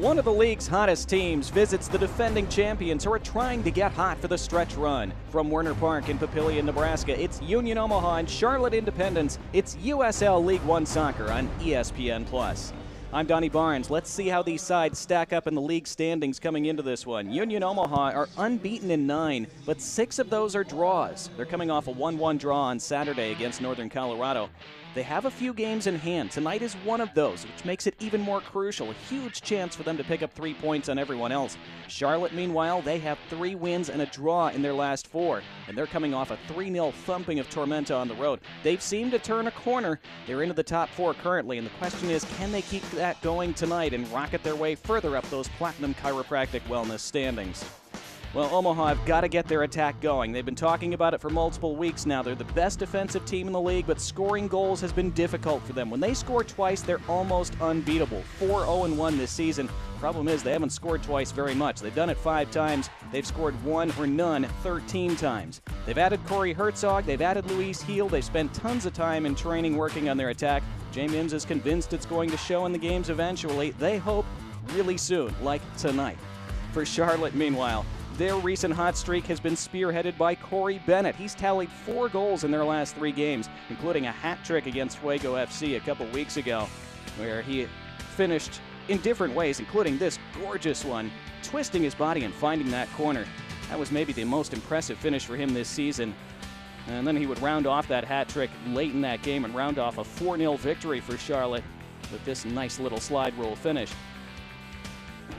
One of the league's hottest teams visits the defending champions who are trying to get hot for the stretch run. From Werner Park in Papillion, Nebraska, it's Union Omaha and Charlotte Independence. It's USL League One soccer on ESPN+. I'm Donnie Barnes. Let's see how these sides stack up in the league standings coming into this one. Union Omaha are unbeaten in 9, but 6 of those are draws. They're coming off a 1-1 draw on Saturday against Northern Colorado. They have a few games in hand. Tonight is one of those, which makes it even more crucial. A huge chance for them to pick up 3 points on everyone else. Charlotte, meanwhile, they have 3 wins and a draw in their last 4, and they're coming off a 3-0 thumping of Tormenta on the road. They've seemed to turn a corner. They're into the top 4 currently, and the question is, can they keep that going tonight and rocket their way further up those Platinum Chiropractic Wellness standings? Well, Omaha have got to get their attack going. They've been talking about it for multiple weeks now. They're the best defensive team in the league, but scoring goals has been difficult for them. When they score twice, they're almost unbeatable. 4-0-1 this season. Problem is, they haven't scored twice very much. They've done it 5 times. They've scored 1 or none 13 times. They've added Corey Herzog. They've added Luis Heel. They've spent tons of time in training working on their attack. Jay Mims is convinced it's going to show in the games eventually. They hope really soon, like tonight. For Charlotte, meanwhile, their recent hot streak has been spearheaded by Corey Bennett. He's tallied 4 goals in their last 3 games, including a hat trick against Fuego FC a couple weeks ago, where he finished in different ways, including this gorgeous one, twisting his body and finding that corner. That was maybe the most impressive finish for him this season. And then he would round off that hat trick late in that game and round off a 4-0 victory for Charlotte with this nice little slide rule finish,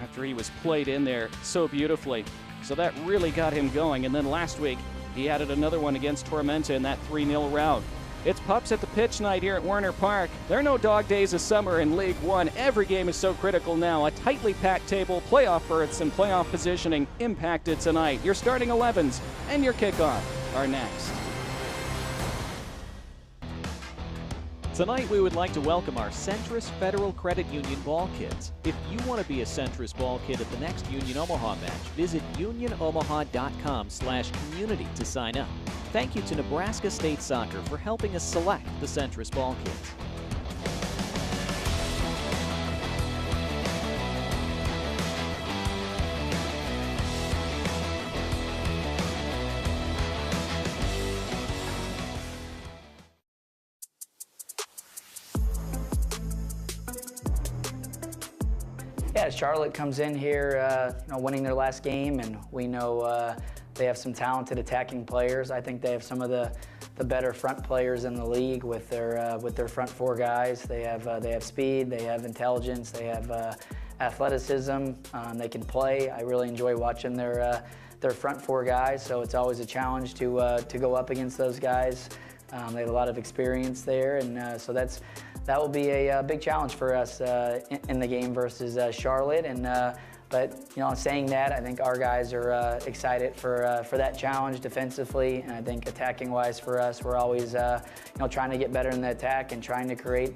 after he was played in there so beautifully. So that really got him going. And then last week, he added another one against Tormenta in that 3-0 rout. It's pups at the pitch night here at Werner Park. There are no dog days of summer in League One. Every game is so critical now. A tightly packed table, playoff berths, and playoff positioning impacted tonight. Your starting 11s and your kickoff are next. Tonight, we would like to welcome our Centris Federal Credit Union ball kids. If you want to be a Centris ball kid at the next Union Omaha match, visit unionomaha.com/community to sign up. Thank you to Nebraska State Soccer for helping us select the Centris ball kids. Yeah, Charlotte comes in here, winning their last game, and we know they have some talented attacking players. I think they have some of the better front players in the league with their front 4 guys. They have speed, they have intelligence, they have athleticism. They can play. I really enjoy watching their front 4 guys. So it's always a challenge to go up against those guys. They have a lot of experience there, and so that will be a big challenge for us in the game versus Charlotte. And but saying that, I think our guys are excited for that challenge defensively, and I think attacking-wise for us, we're always trying to get better in the attack and trying to create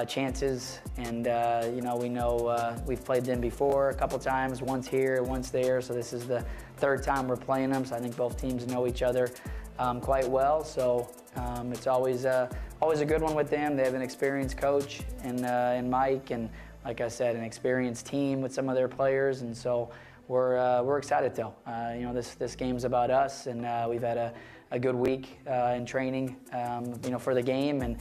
chances. And we know we've played them before a couple times, once here, once there. So this is the 3rd time we're playing them. So I think both teams know each other quite well. So it's always a good one with them. They have an experienced coach in Mike, and like I said, an experienced team with some of their players. And so we're excited though. This game's about us, and we've had a good week in training, for the game, and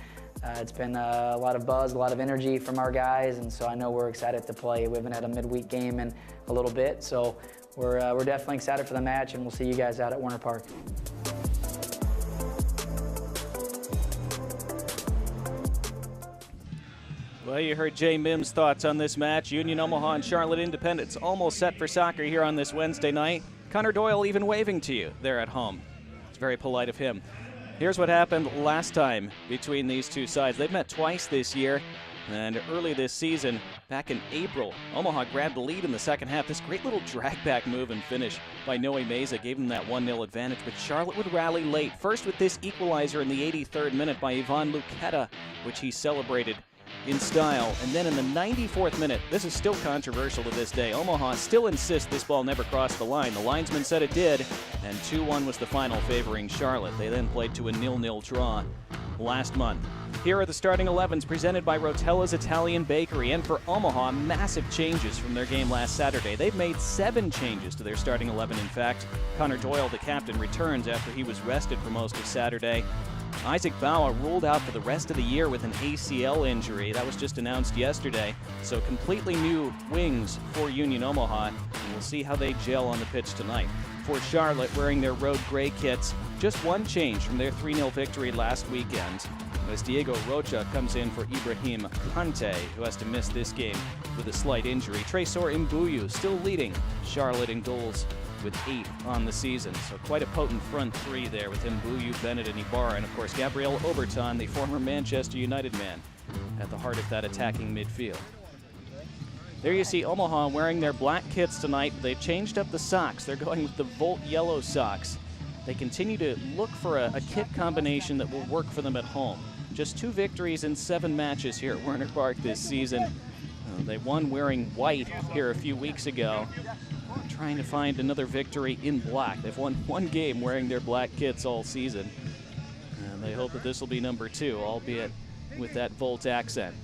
it's been a lot of buzz, a lot of energy from our guys, and so I know we're excited to play. We haven't had a midweek game in a little bit, so we're definitely excited for the match, and we'll see you guys out at Werner Park. Well, you heard Jay Mims' thoughts on this match. Union Omaha and Charlotte Independence almost set for soccer here on this Wednesday night. Connor Doyle even waving to you there at home. It's very polite of him. Here's what happened last time between these two sides. They've met twice this year, and early this season, back in April, Omaha grabbed the lead in the second half. This great little drag-back move and finish by Noe Meza gave them that 1-0 advantage, but Charlotte would rally late. First with this equalizer in the 83rd minute by Ivan Luqueta, which he celebrated in style. And then in the 94th minute, this is still controversial to this day, Omaha still insists this ball never crossed the line. The linesman said it did, and 2-1 was the final favoring Charlotte. They then played to a 0-0 draw last month. Here are the starting 11s presented by Rotella's Italian Bakery. And for Omaha, massive changes from their game last Saturday. They've made 7 changes to their starting 11, in fact. Connor Doyle, the captain, returns after he was rested for most of Saturday. Isaac Bawa ruled out for the rest of the year with an ACL injury. That was just announced yesterday. So completely new wings for Union Omaha, and we'll see how they gel on the pitch tonight. For Charlotte, wearing their road gray kits, just one change from their 3-0 victory last weekend, as Diego Rocha comes in for Ibrahim Kante, who has to miss this game with a slight injury. Tresor Mbuyu still leading Charlotte in goals with 8 on the season. So quite a potent front 3 there with Mbuyu, Bennett, and Ibarra. And of course, Gabriel Oberton, the former Manchester United man, at the heart of that attacking midfield. There you see Omaha wearing their black kits tonight. They've changed up the socks. They're going with the Volt yellow socks. They continue to look for a kit combination that will work for them at home. Just 2 victories in 7 matches here at Werner Park this season. They won wearing white here a few weeks ago. Trying to find another victory in black. They've won 1 game wearing their black kits all season. And they hope that this will be number 2, albeit with that Volt accent.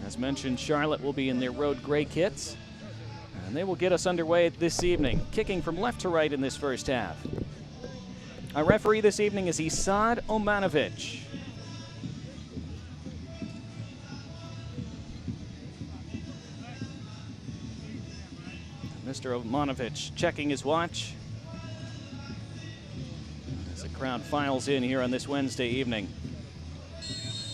As mentioned, Charlotte will be in their road gray kits. And they will get us underway this evening, kicking from left to right in this first half. Our referee this evening is Isad Omanovic. Mr. Omanovic checking his watch as the crowd files in here on this Wednesday evening.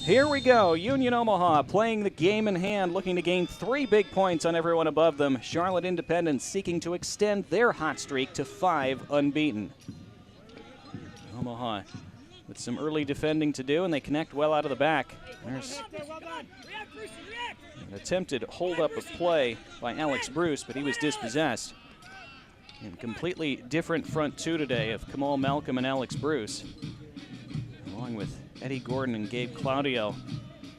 Here we go. Union Omaha playing the game in hand, looking to gain 3 big points on everyone above them. Charlotte Independence seeking to extend their hot streak to 5 unbeaten. Omaha with some early defending to do, and they connect well out of the back. There's an attempted hold-up of play by Alex Bruce, but he was dispossessed. And completely different front 2 today of Kamal Malcolm and Alex Bruce, along with Eddie Gordon and Gabe Claudio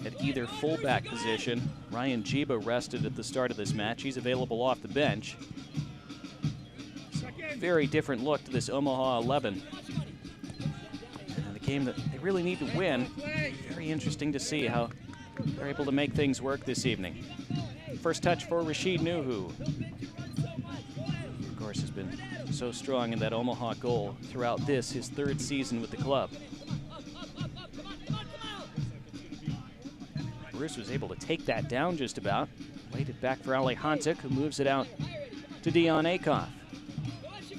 at either fullback position. Ryan Jiba rested at the start of this match. He's available off the bench. So very different look to this Omaha 11. And a game that they really need to win. Very interesting to see how they're able to make things work this evening. First touch for Rashid Nuhu. Of course, has been so strong in that Omaha goal throughout this, his 3rd season with the club. Bruce was able to take that down just about. Laid it back for Ali Hantik, who moves it out to Dion Akoff.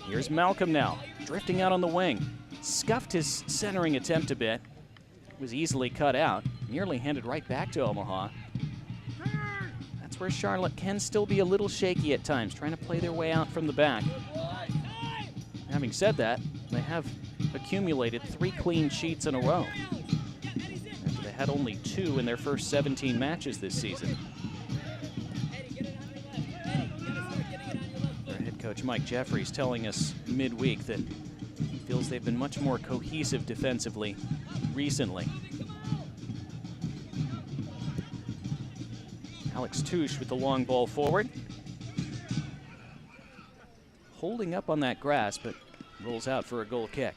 Here's Malcolm now, drifting out on the wing. Scuffed his centering attempt a bit. Was easily cut out, nearly handed right back to Omaha. That's where Charlotte can still be a little shaky at times, trying to play their way out from the back. Having said that, they have accumulated 3 clean sheets in a row. After they had only 2 in their first 17 matches this season. Our head coach Mike Jeffries telling us midweek that he feels they've been much more cohesive defensively recently. Alex Touche with the long ball forward. Holding up on that grass, but rolls out for a goal kick.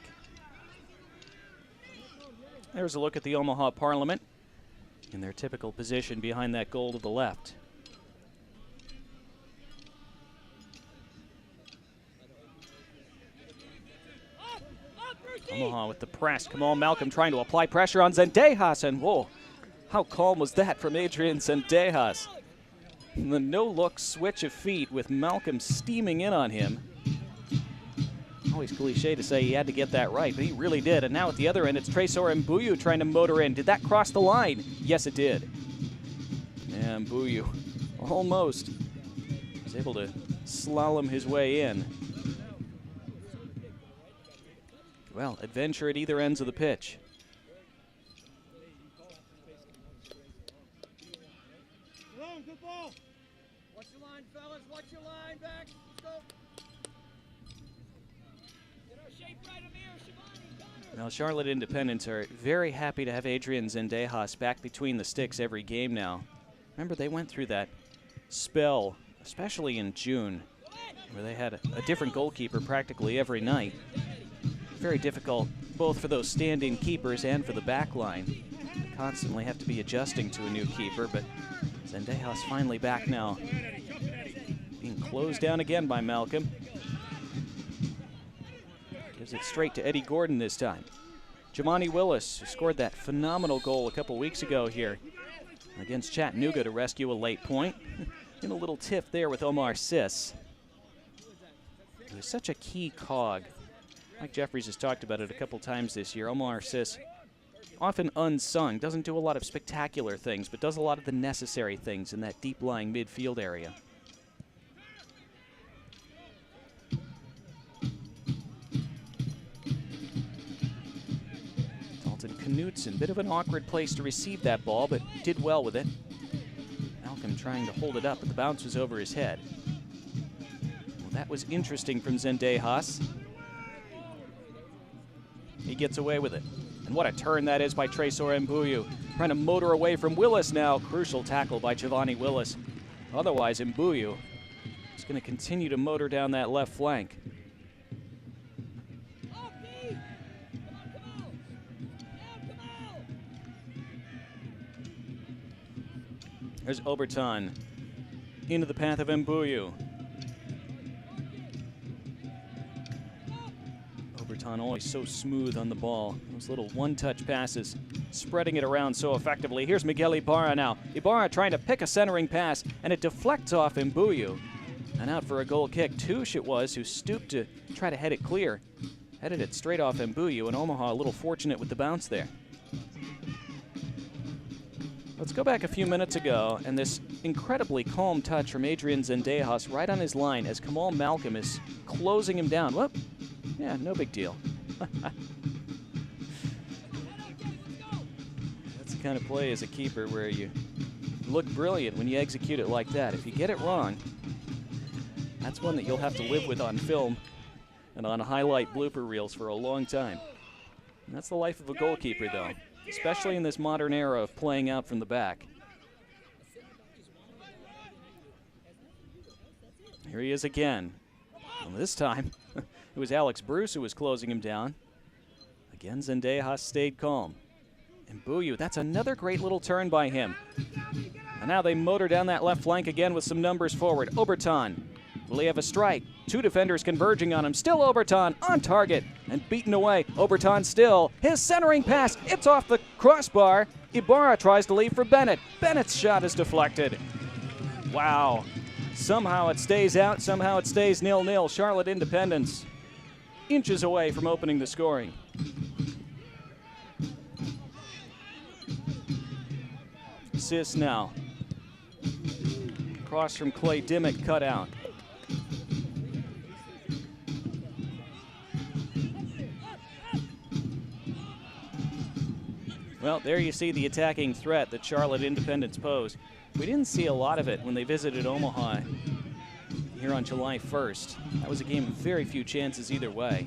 There's a look at the Omaha Parliament in their typical position behind that goal to the left. Omaha with the press. Kamal Malcolm trying to apply pressure on Zendejas, and whoa, how calm was that from Adrian Zendejas? The no-look switch of feet with Malcolm steaming in on him. Always cliche to say he had to get that right, but he really did. And now at the other end, it's Tresor Mbuyu trying to motor in. Did that cross the line? Yes, it did. And Mbuyu almost was able to slalom his way in. Well, adventure at either ends of the pitch. Good ball. Watch your line, fellas. Watch your line back. Let's go. Get our shape right, Amir. Shivani, Well, Charlotte Independents are very happy to have Adrian Zendejas back between the sticks every game now. Remember, they went through that spell, especially in June, where they had a different goalkeeper practically every night. Very difficult both for those stand-in keepers and for the back line. constantly have to be adjusting to a new keeper, but Zendejas finally back now. Being closed down again by Malcolm. Gives it straight to Eddie Gordon this time. Jamani Willis, who scored that phenomenal goal a couple weeks ago here against Chattanooga to rescue a late point. In a little tiff there with Omar Sis. He was such a key cog. Mike Jeffries has talked about it a couple times this year. Omar Sis, often unsung, doesn't do a lot of spectacular things, but does a lot of the necessary things in that deep-lying midfield area. Dalton Knutson, bit of an awkward place to receive that ball, but did well with it. Malcolm trying to hold it up, but the bounce was over his head. Well, that was interesting from Zendejas. He gets away with it. And what a turn that is by Tresor Mbuyu. Trying to motor away from Willis now. Crucial tackle by Giovanni Willis. Otherwise, Mbuyu is going to continue to motor down that left flank. There's Oberton into the path of Mbuyu. Oberton always so smooth on the ball. Those little one-touch passes, spreading it around so effectively. Here's Miguel Ibarra now. Ibarra trying to pick a centering pass, and it deflects off Mbuyu. And out for a goal kick. Touche it was, who stooped to try to head it clear. Headed it straight off Mbuyu, and Omaha a little fortunate with the bounce there. Let's go back a few minutes ago, and this incredibly calm touch from Adrian Zendejas right on his line as Kamal Malcolm is closing him down. Whoop. Yeah, no big deal. That's the kind of play as a keeper where you look brilliant when you execute it like that. If you get it wrong, that's one that you'll have to live with on film and on highlight blooper reels for a long time. And that's the life of a goalkeeper, though, especially in this modern era of playing out from the back. Here he is again. And this time, it was Alex Bruce who was closing him down. Again, Zendejas stayed calm. And Mbuyu, that's another great little turn by him. And now they motor down that left flank again with some numbers forward. Oberton, will he have a strike? Two defenders converging on him. Still Oberton on target and beaten away. Oberton still. His centering pass, it's off the crossbar. Ibarra tries to leave for Bennett. Bennett's shot is deflected. Wow. Somehow it stays out, somehow it stays 0-0. Charlotte Independence inches away from opening the scoring. Sis now. Cross from Clay Dimmick cut out. Well, there you see the attacking threat that Charlotte Independence posed. We didn't see a lot of it when they visited Omaha here on July 1st. That was a game with very few chances either way.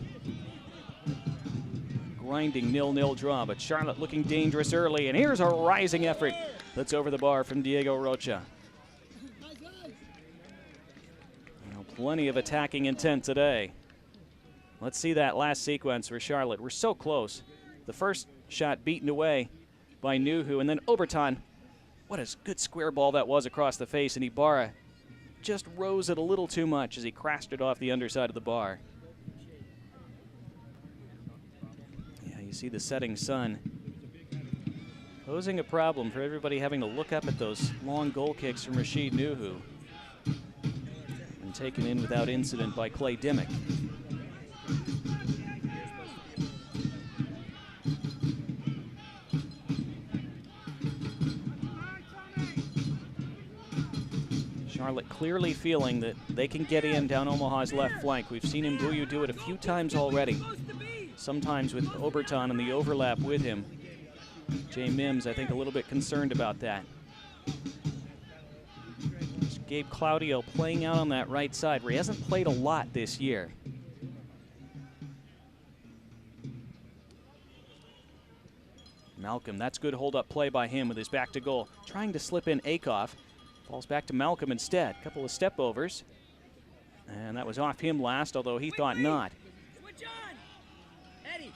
Grinding 0-0 draw, but Charlotte looking dangerous early, and here's a rising effort that's over the bar from Diego Rocha. Well, plenty of attacking intent today. Let's see that last sequence for Charlotte. We're so close. The first shot beaten away by Nuhu, and then Oberton. What a good square ball that was across the face, and Ibarra just rose it a little too much as he crashed it off the underside of the bar. Yeah, you see the setting sun posing a problem for everybody having to look up at those long goal kicks from Rashid Nuhu. And taken in without incident by Clay Dimmick. Charlotte clearly feeling that they can get in down Omaha's left flank. We've seen Mbuyu do it a few times already. Sometimes with Oberton and the overlap with him. Jay Mims, I think, a little bit concerned about that. Gabe Claudio playing out on that right side where he hasn't played a lot this year. Malcolm, that's good hold-up play by him with his back to goal. Trying to slip in Akoff. Falls back to Malcolm instead. Couple of step overs. And that was off him last, although he thought not. Switch on! Eddie!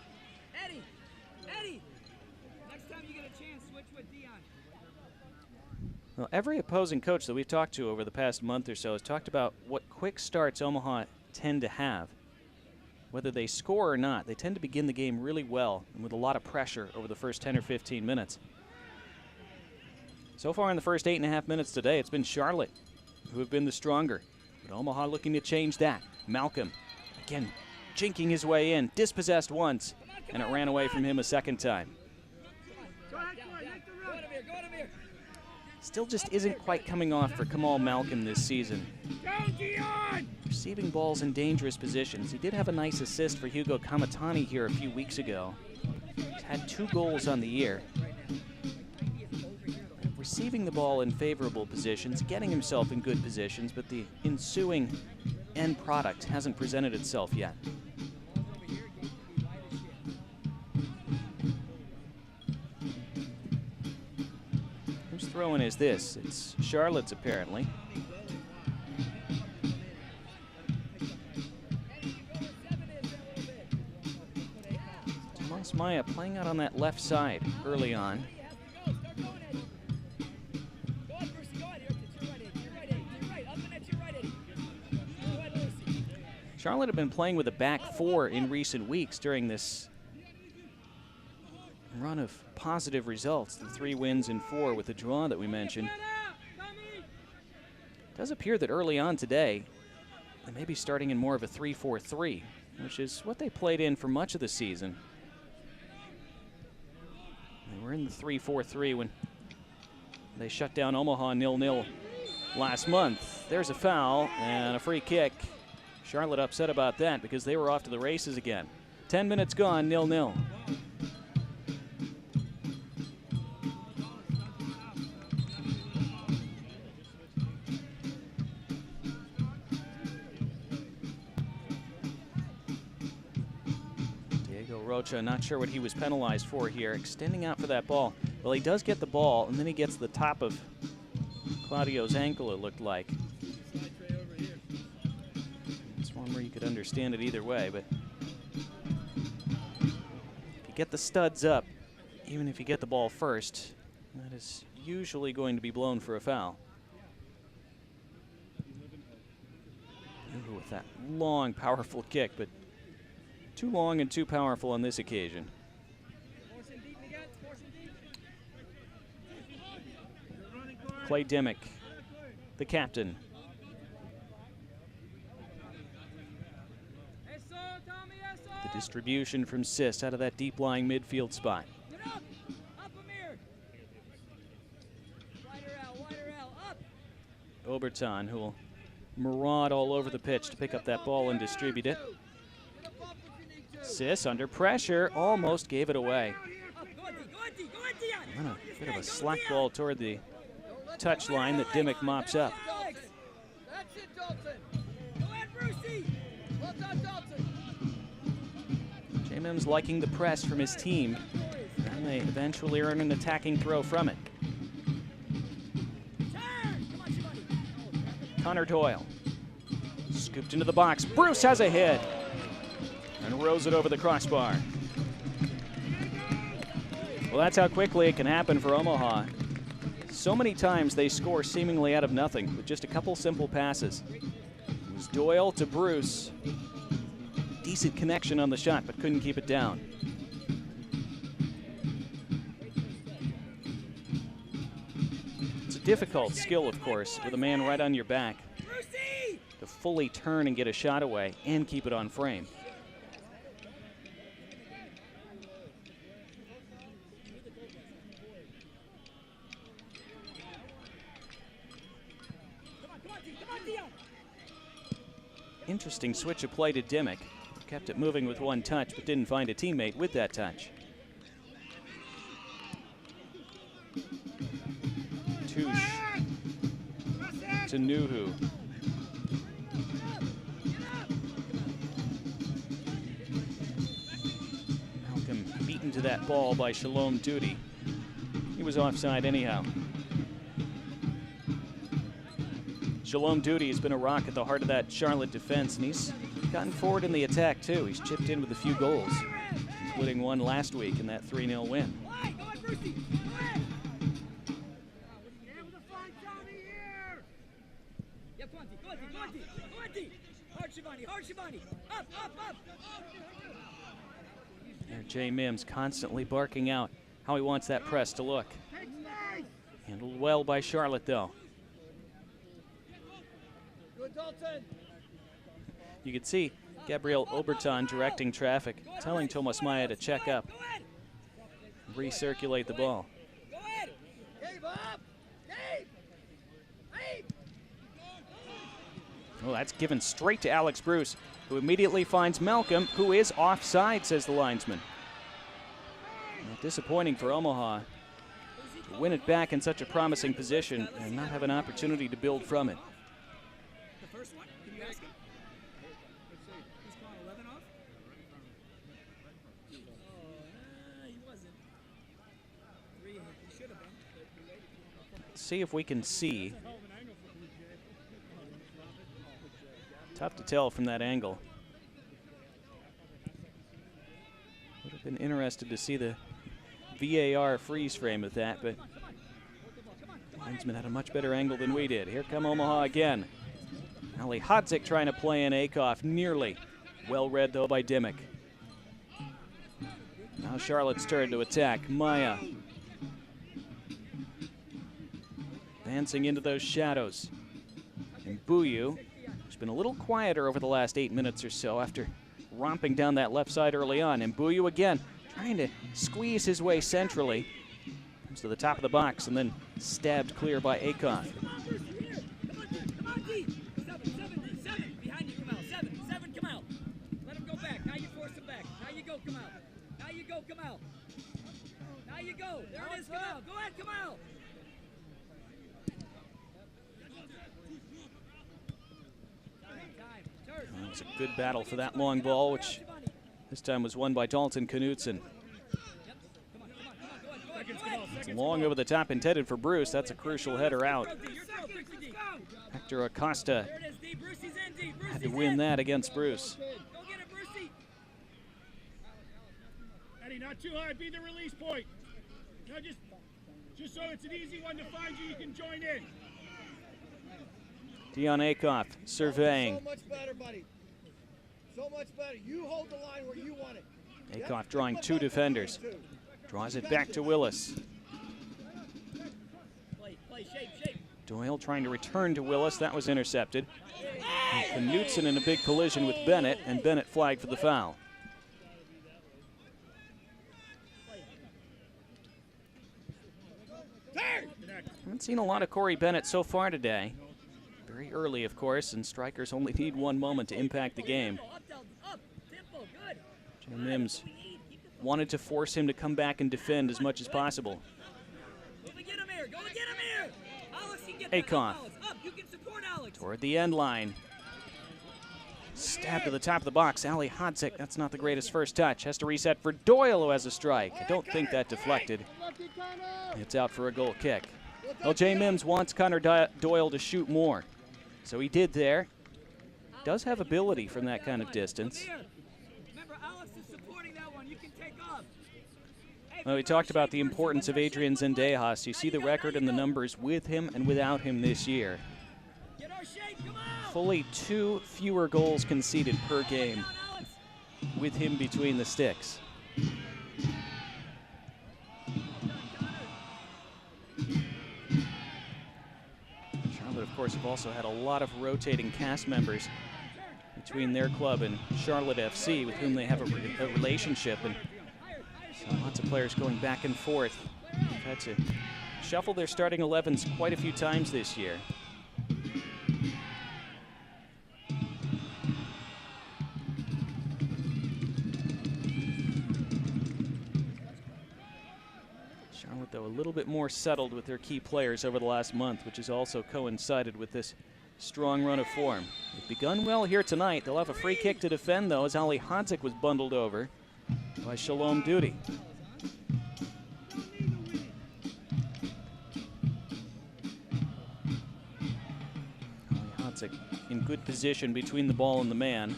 Eddie! Eddie! Next time you get a chance, switch Well, every opposing coach that we've talked to over the past month or so has talked about what quick starts Omaha tend to have. Whether they score or not, they tend to begin the game really well and with a lot of pressure over the first 10 or 15 minutes. So far in the first 8.5 minutes today, it's been Charlotte who have been the stronger. But Omaha looking to change that. Malcolm, again, jinking his way in, dispossessed once, and it ran away from him a second time. Still just isn't quite coming off for Kamal Malcolm this season. Receiving balls in dangerous positions. He did have a nice assist for Hugo Kamatani here a few weeks ago. He's had 2 goals on the year. Receiving the ball in favorable positions, getting himself in good positions, but the ensuing end product hasn't presented itself yet. Whose throw-in is this? It's Charlotte's, apparently. Tomas Maya playing out on that left side early on. Charlotte have been playing with a back 4 in recent weeks during this run of positive results. The 3 wins and 4 with the draw that we mentioned. It does appear that early on today, they may be starting in more of a 3-4-3, which is what they played in for much of the season. They were in the 3-4-3 when they shut down Omaha 0-0 last month. There's a foul and a free kick. Charlotte upset about that because they were off to the races again. 10 minutes gone, 0-0. Diego Rocha, not sure what he was penalized for here, extending out for that ball. Well, he does get the ball, and then he gets the top of Claudio's ankle, it looked like. Where you could understand it either way, but if you get the studs up, even if you get the ball first, that is usually going to be blown for a foul. Ooh, with that long, powerful kick, but too long and too powerful on this occasion. Clay Dimmick, the captain. The distribution from Sis out of that deep-lying midfield spot. Oberton, who will maraud all over the pitch to pick up that ball and distribute it. Sis under pressure, almost gave it away. And a bit of a slack ball toward the touch line that Dimmick mops up. J-Mim's liking the press from his team, and they eventually earn an attacking throw from it. Connor Doyle, scooped into the box. Bruce has a hit, and rows it over the crossbar. Well, that's how quickly it can happen for Omaha. So many times they score seemingly out of nothing with just a couple simple passes. It was Doyle to Bruce. Decent connection on the shot, but couldn't keep it down. It's a difficult skill, of course, with a man right on your back to fully turn and get a shot away and keep it on frame. Interesting switch of play to Dimmick. Kept it moving with one touch, but didn't find a teammate with that touch. Touche to Nuhu. Malcolm beaten to that ball by Shalom Duty. He was offside anyhow. Shalom Duty has been a rock at the heart of that Charlotte defense, and he's gotten forward in the attack too. He's chipped in with a few goals, including one last week in that 3-0 win. There, Jay Mims constantly barking out how he wants that press to look. Handled well by Charlotte, though. You could see Gabriel Oberton directing traffic, telling Tomas Maya to check up, recirculate the ball. Oh, that's given straight to Alex Bruce, who immediately finds Malcolm, who is offside, says the linesman. Disappointing for Omaha to win it back in such a promising position and not have an opportunity to build from it. The first one? Can you ask him? He's calling 11 off? Oh, he wasn't. 3, he should have been. Let's see if we can see. Tough to tell from that angle. Would have been interested to see the VAR freeze frame of that, but the linesman had a much better angle than we did. Here come Omaha again. Ali Hodzik trying to play in Akoff, nearly. Well read, though, by Dimmick. Now Charlotte's turn to attack. Maya. Advancing into those shadows. And Buyu, who's been a little quieter over the last 8 minutes or so after romping down that left side early on. And Buyu again, trying to squeeze his way centrally. Comes to the top of the box and then stabbed clear by Akoff. There it is, Kamal. Go ahead, Kamal. It was a good battle for that long ball, which this time was won by Dalton Knutson. It's long over the top, intended for Bruce. That's a crucial header out. Hector Acosta had to win that against Bruce. Eddie, not too high. Be the release point. No, just so it's an easy one to find you can join in. Dion Akoff surveying. So much better, buddy. So much better. You hold the line where you want it. Akoff drawing 2 defenders. Draws it back to Willis. Doyle trying to return to Willis. That was intercepted. And Knutson in a big collision with Bennett, and Bennett flagged for the foul. Haven't seen a lot of Corey Bennett so far today. Very early, of course, and strikers only need one moment to impact the game. Jay Mims wanted to force him to come back and defend as much as possible. Akoff toward the end line. Stab to the top of the box. Ali Hodzik, that's not the greatest first touch. Has to reset for Doyle, who has a strike. I don't think that deflected. It's out for a goal kick. Well, Jay Mims wants Connor Doyle to shoot more. So he did there. Does have ability from that kind of distance. Well, we talked about the importance of Adrian Zendejas. You see the record and the numbers with him and without him this year. Fully 2 fewer goals conceded per game with him between the sticks. Charlotte, of course, have also had a lot of rotating cast members between their club and Charlotte FC, with whom they have a relationship, and so lots of players going back and forth. They've had to shuffle their starting 11s quite a few times this year. Charlotte, though, a little bit more settled with their key players over the last month, which has also coincided with this strong run of form. They've begun well here tonight. They'll have a free kick to defend, though, as Ali Hodzik was bundled over by Shalom Duty. Ali Hodzik in good position between the ball and the man.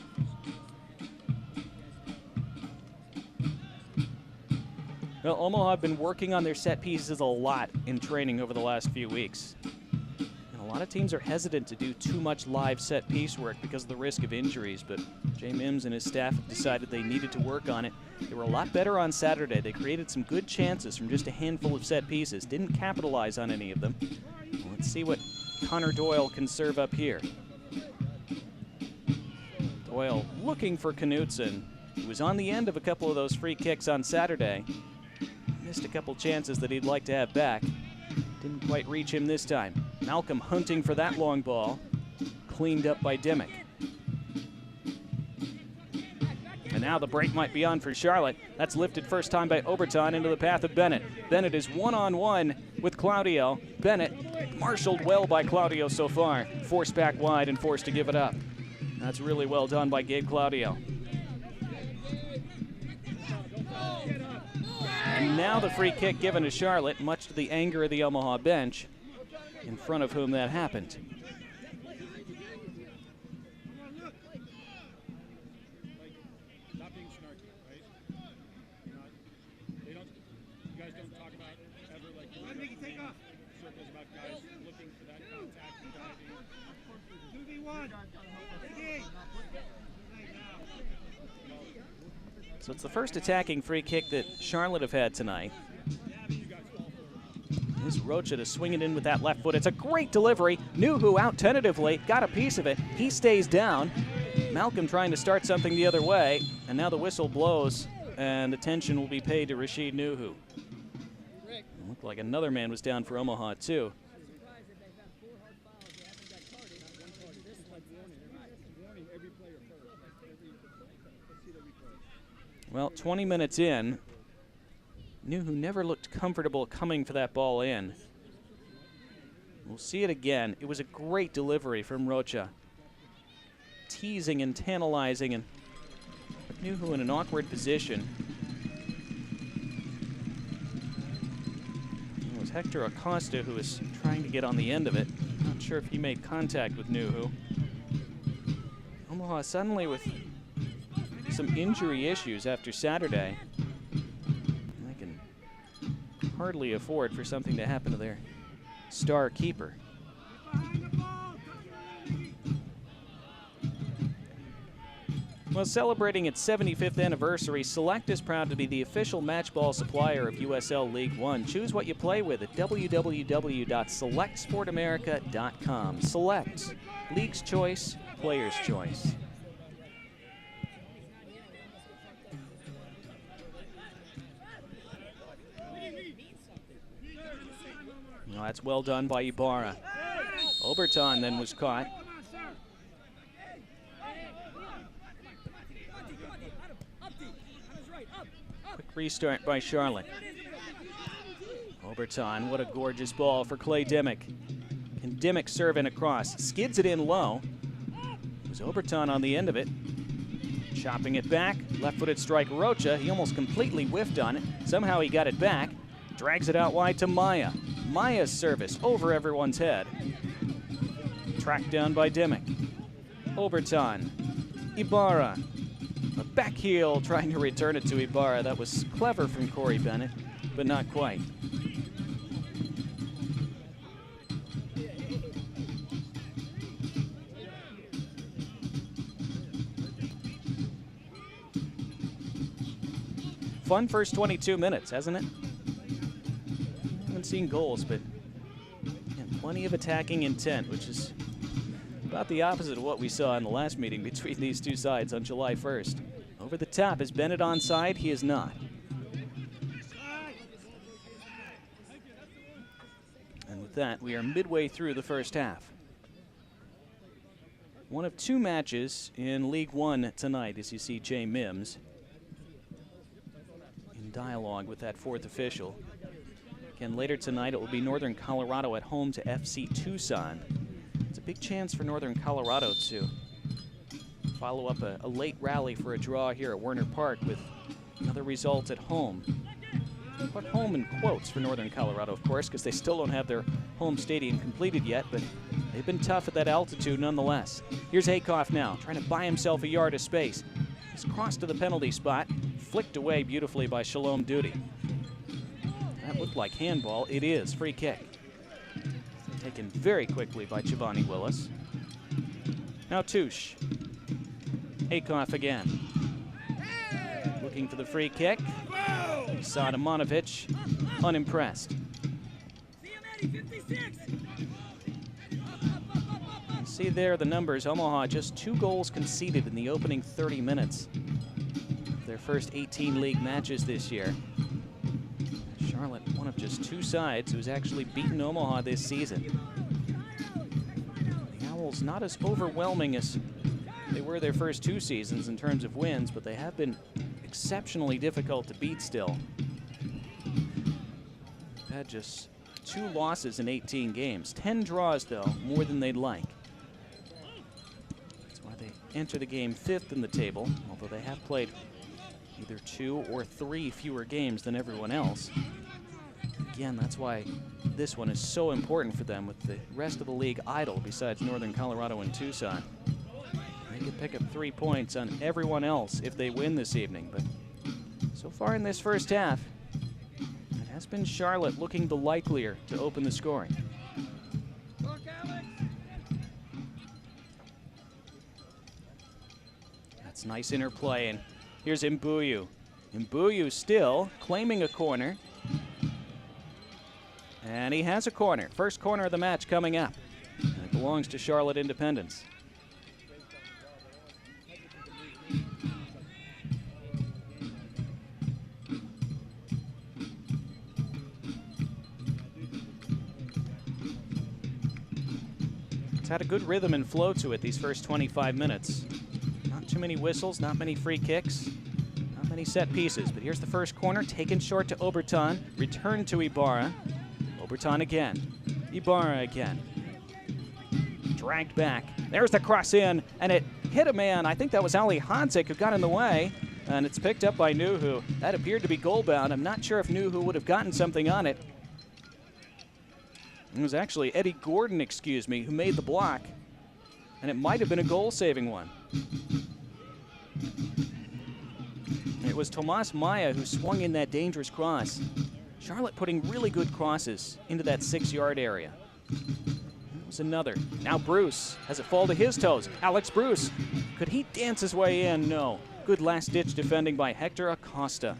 Well, Omaha have been working on their set pieces a lot in training over the last few weeks. And A lot of teams are hesitant to do too much live set piece work because of the risk of injuries, but Jay Mims and his staff have decided they needed to work on it. They were a lot better on Saturday. They created some good chances from just a handful of set pieces. Didn't capitalize on any of them. Let's see what Connor Doyle can serve up here. Doyle looking for Knutson. He was on the end of a couple of those free kicks on Saturday. Missed a couple chances that he'd like to have back. Didn't quite reach him this time. Malcolm hunting for that long ball. Cleaned up by Dimmick. And now the break might be on for Charlotte. That's lifted first time by Oberton into the path of Bennett. Bennett is one-on-one with Claudio. Bennett marshaled well by Claudio so far. Forced back wide and forced to give it up. That's really well done by Gabe Claudio. And now the free kick given to Charlotte, much to the anger of the Omaha bench, in front of whom that happened. Not being snarky, right? You guys don't talk about ever like circles about guys looking for that contact and diving. 2v1. So it's the first attacking free kick that Charlotte have had tonight. Here's Rocha to swing it in with that left foot. It's a great delivery. Nuhu out tentatively, got a piece of it. He stays down. Malcolm trying to start something the other way, and now the whistle blows, and attention will be paid to Rashid Nuhu. It looked like another man was down for Omaha, too. Well, 20 minutes in, Nuhu never looked comfortable coming for that ball in. We'll see it again. It was a great delivery from Rocha. Teasing and tantalizing, and Nuhu in an awkward position. It was Hector Acosta who was trying to get on the end of it. Not sure if he made contact with Nuhu. Omaha suddenly with some injury issues after Saturday. They can hardly afford for something to happen to their star keeper. Well, celebrating its 75th anniversary, Select is proud to be the official match ball supplier of USL League One. Choose what you play with at www.selectsportamerica.com. Select, League's choice, player's choice. Well, that's well done by Ibarra. Oberton then was caught. Quick restart by Charlotte. Oberton, what a gorgeous ball for Clay Dimmick. Can Dimmick serve in across? Skids it in low. It was Oberton on the end of it. Chopping it back, left-footed strike Rocha. He almost completely whiffed on it. Somehow he got it back. Drags it out wide to Maya. Maya's service over everyone's head. Tracked down by Dimmick. Oberton. Ibarra. A back heel trying to return it to Ibarra. That was clever from Corey Bennett, but not quite. Fun first 22 minutes, hasn't it? Haven't seen goals, but plenty of attacking intent, which is about the opposite of what we saw in the last meeting between these two sides on July 1st. Over the top, is Bennett onside? He is not. And with that, we are midway through the first half. One of two matches in League One tonight, as you see Jay Mims in dialogue with that fourth official. Again, later tonight, it will be Northern Colorado at home to FC Tucson. It's a big chance for Northern Colorado to follow up a late rally for a draw here at Werner Park with another result at home. Put home in quotes for Northern Colorado, of course, because they still don't have their home stadium completed yet, but they've been tough at that altitude nonetheless. Here's Akoff now, trying to buy himself a yard of space. He's crossed to the penalty spot, flicked away beautifully by Shalom Duty. That looked like handball. It is. Free kick. Taken very quickly by Giovanni Willis. Now Touche. Akoff again. Looking for the free kick. Sadamanovic unimpressed. See there the numbers. Omaha just 2 goals conceded in the opening 30 minutes. Their first 18 league matches this year. Charlotte, one of just 2 sides who's actually beaten Omaha this season. The Owls not as overwhelming as they were their first 2 seasons in terms of wins, but they have been exceptionally difficult to beat still. They've had just 2 losses in 18 games. 10 draws, though, more than they'd like. That's why they enter the game 5th in the table, although they have played either 2 or 3 fewer games than everyone else. Again, that's why this one is so important for them with the rest of the league idle besides Northern Colorado and Tucson. They could pick up 3 points on everyone else if they win this evening, but so far in this first half, it has been Charlotte looking the likelier to open the scoring. That's nice interplay, and here's Mbuyu. Mbuyu still claiming a corner. And he has a corner. First corner of the match coming up. And it belongs to Charlotte Independence. It's had a good rhythm and flow to it these first 25 minutes. Not too many whistles, not many free kicks, not many set pieces. But here's the first corner, taken short to Oberton, returned to Ibarra. Oberton again, Ibarra again. Dragged back, there's the cross in, and it hit a man. I think that was Ali Hadzik who got in the way, and it's picked up by Nuhu. That appeared to be goal-bound. I'm not sure if Nuhu would have gotten something on it. It was actually Eddie Gordon, excuse me, who made the block, and it might have been a goal-saving one. It was Tomas Maya who swung in that dangerous cross. Charlotte putting really good crosses into that 6-yard area. That was another. Now Bruce has it fall to his toes. Alex Bruce. Could he dance his way in? No. Good last-ditch defending by Hector Acosta.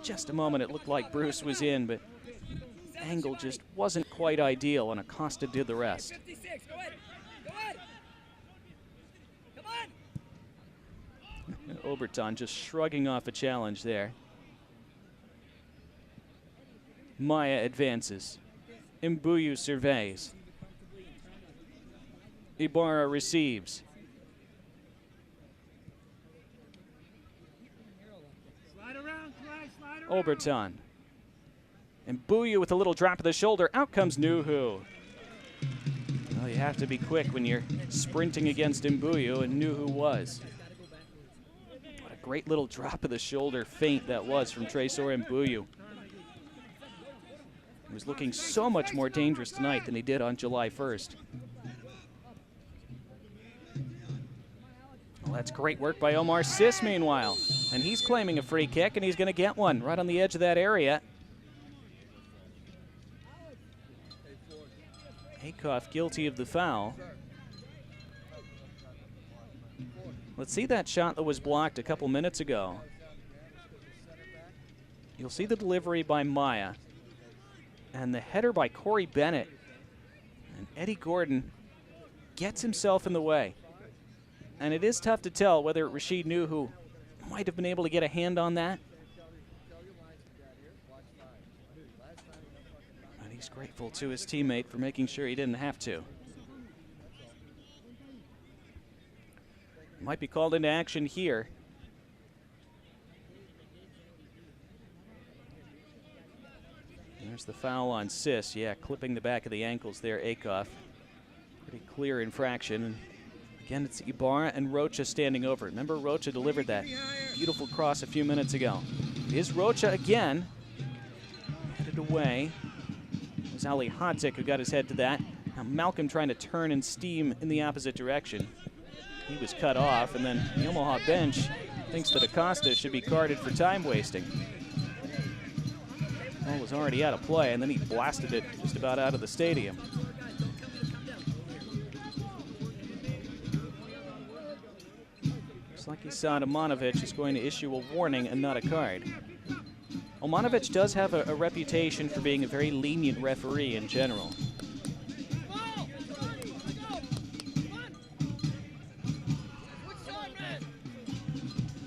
Just a moment it looked like Bruce was in, but angle just wasn't quite ideal, and Acosta did the rest. Oberton just shrugging off a challenge there. Maya advances. Mbuyu surveys. Ibarra receives. Oberton. Mbuyu with a little drop of the shoulder. Out comes Nuhu. Well, you have to be quick when you're sprinting against Mbuyu, and Nuhu was. What a great little drop of the shoulder feint that was from Tresor Mbuyu. He was looking so much more dangerous tonight than he did on July 1st. Well, that's great work by Omar Sis, meanwhile. And he's claiming a free kick, and he's going to get one right on the edge of that area. Akoff guilty of the foul. Let's see that shot that was blocked a couple minutes ago. You'll see the delivery by Maya. And the header by Corey Bennett. And Eddie Gordon gets himself in the way. And it is tough to tell whether Rashid Nuhu might have been able to get a hand on that. And he's grateful to his teammate for making sure he didn't have to. Might be called into action here. There's the foul on Sis. Yeah, clipping the back of the ankles there, Akoff. Pretty clear infraction. And again, it's Ibarra and Rocha standing over it. Remember, Rocha delivered that beautiful cross a few minutes ago. Is Rocha again. Headed away. It was Ali Hadzik who got his head to that. Now Malcolm trying to turn and steam in the opposite direction. He was cut off, and then the Omaha bench thinks that Acosta should be carded for time wasting. Ball was already out of play, and then he blasted it just about out of the stadium. Looks like he saw Omanovic is going to issue a warning and not a card. Omanovic does have a reputation for being a very lenient referee in general.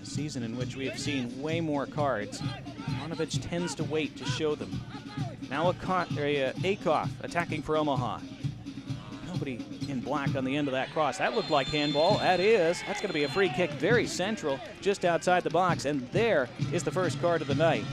A season in which we have seen way more cards, Omanovic tends to wait to show them. Now Akoff attacking for Omaha. Nobody in black on the end of that cross. That looked like handball. That is. That's going to be a free kick, very central, just outside the box. And there is the first card of the night.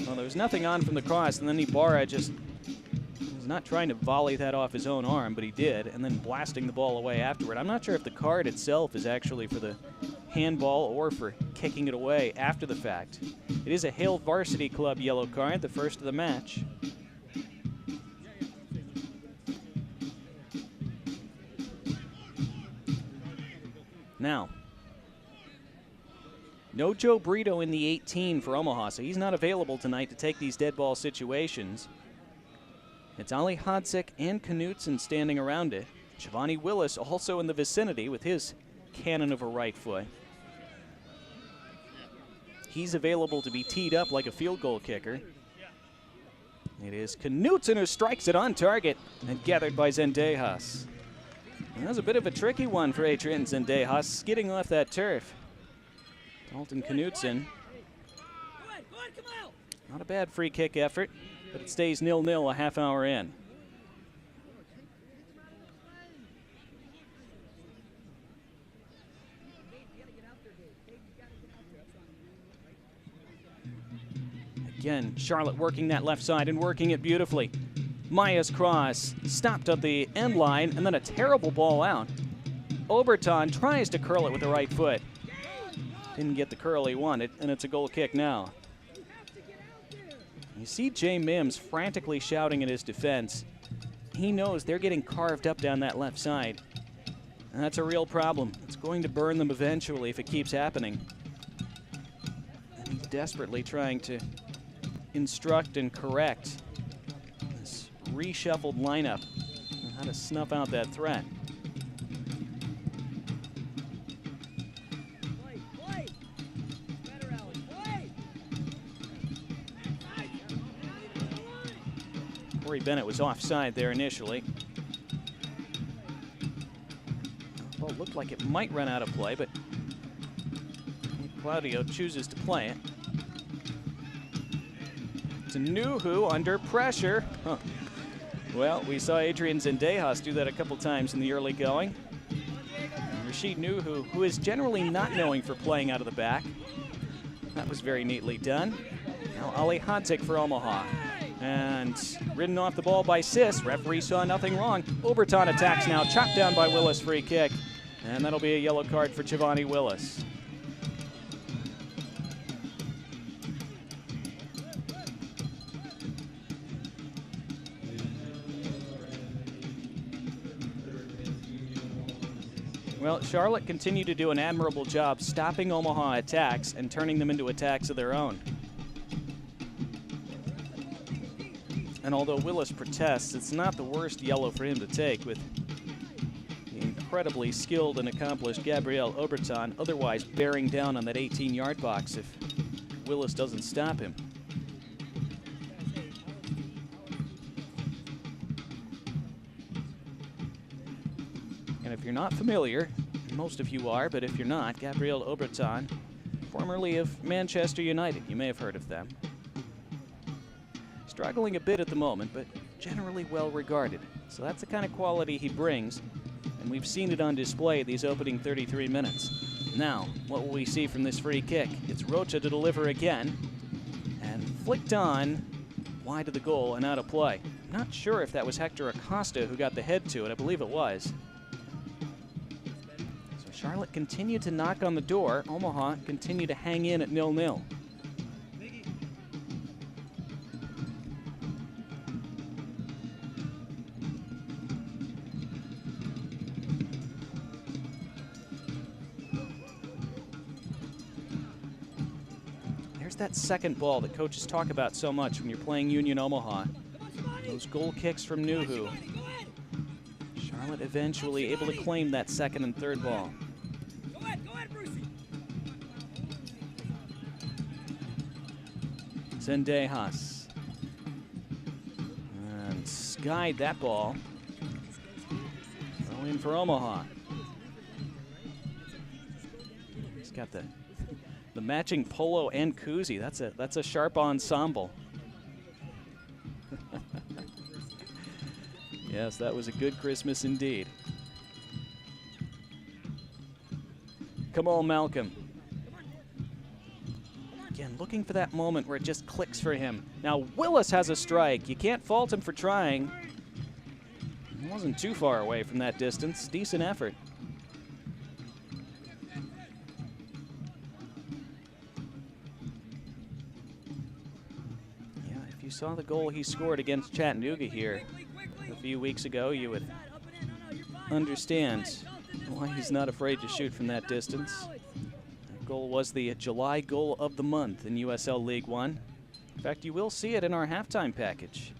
Well, there was nothing on from the cross, and then Ibarra just was not trying to volley that off his own arm, but he did, and then blasting the ball away afterward. I'm not sure if the card itself is actually for the handball or for kicking it away after the fact. It is a Hale Varsity Club yellow card, the first of the match. Now, no Joe Brito in the 18 for Omaha, so he's not available tonight to take these dead ball situations. It's Ali Hodzik and Knutson standing around it. Giovanni Willis also in the vicinity with his cannon of a right foot. He's available to be teed up like a field goal kicker. It is Knutson who strikes it on target and gathered by Zendejas. And that was a bit of a tricky one for Adrian Zendejas, skidding off that turf. Dalton Knutson. Not a bad free kick effort, but it stays 0-0 a half hour in. Again, Charlotte working that left side and working it beautifully. Maya's cross stopped at the end line, and then a terrible ball out. Oberton tries to curl it with the right foot. Didn't get the curl he wanted, and it's a goal kick now. You see Jay Mims frantically shouting at his defense. He knows they're getting carved up down that left side. And that's a real problem. It's going to burn them eventually if it keeps happening. And he's desperately trying to instruct and correct this reshuffled lineup on how to snuff out that threat. Corey Bennett was offside there initially. Well, it looked like it might run out of play, but Claudio chooses to play it. To Nuhu under pressure. Huh. Well, we saw Adrian Zendejas do that a couple times in the early going. And Rashid Nuhu, who is generally not known for playing out of the back. That was very neatly done. Now Ali Hodzik for Omaha. And ridden off the ball by Sis. Referee saw nothing wrong. Oberton attacks now, chopped down by Willis, free kick. And that'll be a yellow card for Giovanni Willis. Well, Charlotte continued to do an admirable job stopping Omaha attacks and turning them into attacks of their own. And although Willis protests, it's not the worst yellow for him to take, with the incredibly skilled and accomplished Gabriel Oberton otherwise bearing down on that 18-yard box if Willis doesn't stop him. And if you're not familiar, most of you are, but if you're not, Gabriel Oberton, formerly of Manchester United, you may have heard of them. Struggling a bit at the moment, but generally well regarded. So that's the kind of quality he brings, and we've seen it on display these opening 33 minutes. Now, what will we see from this free kick? It's Rocha to deliver again, and flicked on wide of the goal and out of play. I'm not sure if that was Hector Acosta who got the head to it. I believe it was. So Charlotte continued to knock on the door. Omaha continued to hang in at 0-0. that second ball that coaches talk about so much when you're playing Union Omaha. Those goal kicks from Nuhu. Charlotte eventually able to claim that second and third ball. Zendejas. And skied that ball. Throw in for Omaha. He's got the matching polo and koozie. That's a sharp ensemble. Yes, that was a good Christmas indeed. Kamal Malcolm. Again, looking for that moment where it just clicks for him. Now, Willis has a strike. You can't fault him for trying. He wasn't too far away from that distance. Decent effort. Yeah, if you saw the goal he scored against Chattanooga here a few weeks ago, you would understand why he's not afraid to shoot from that distance. That goal was the July goal of the month in USL League One. In fact, you will see it in our halftime package.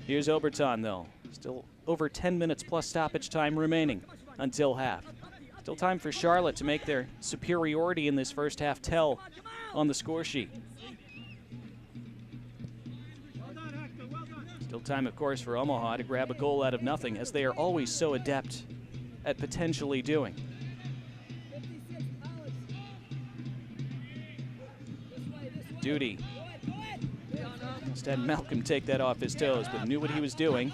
Here's Oberton, though. Still over 10 minutes plus stoppage time remaining until half. Still time for Charlotte to make their superiority in this first half tell on the score sheet. Still time, of course, for Omaha to grab a goal out of nothing, as they are always so adept at potentially doing. Duty. Almost had Malcolm take that off his toes, but knew what he was doing.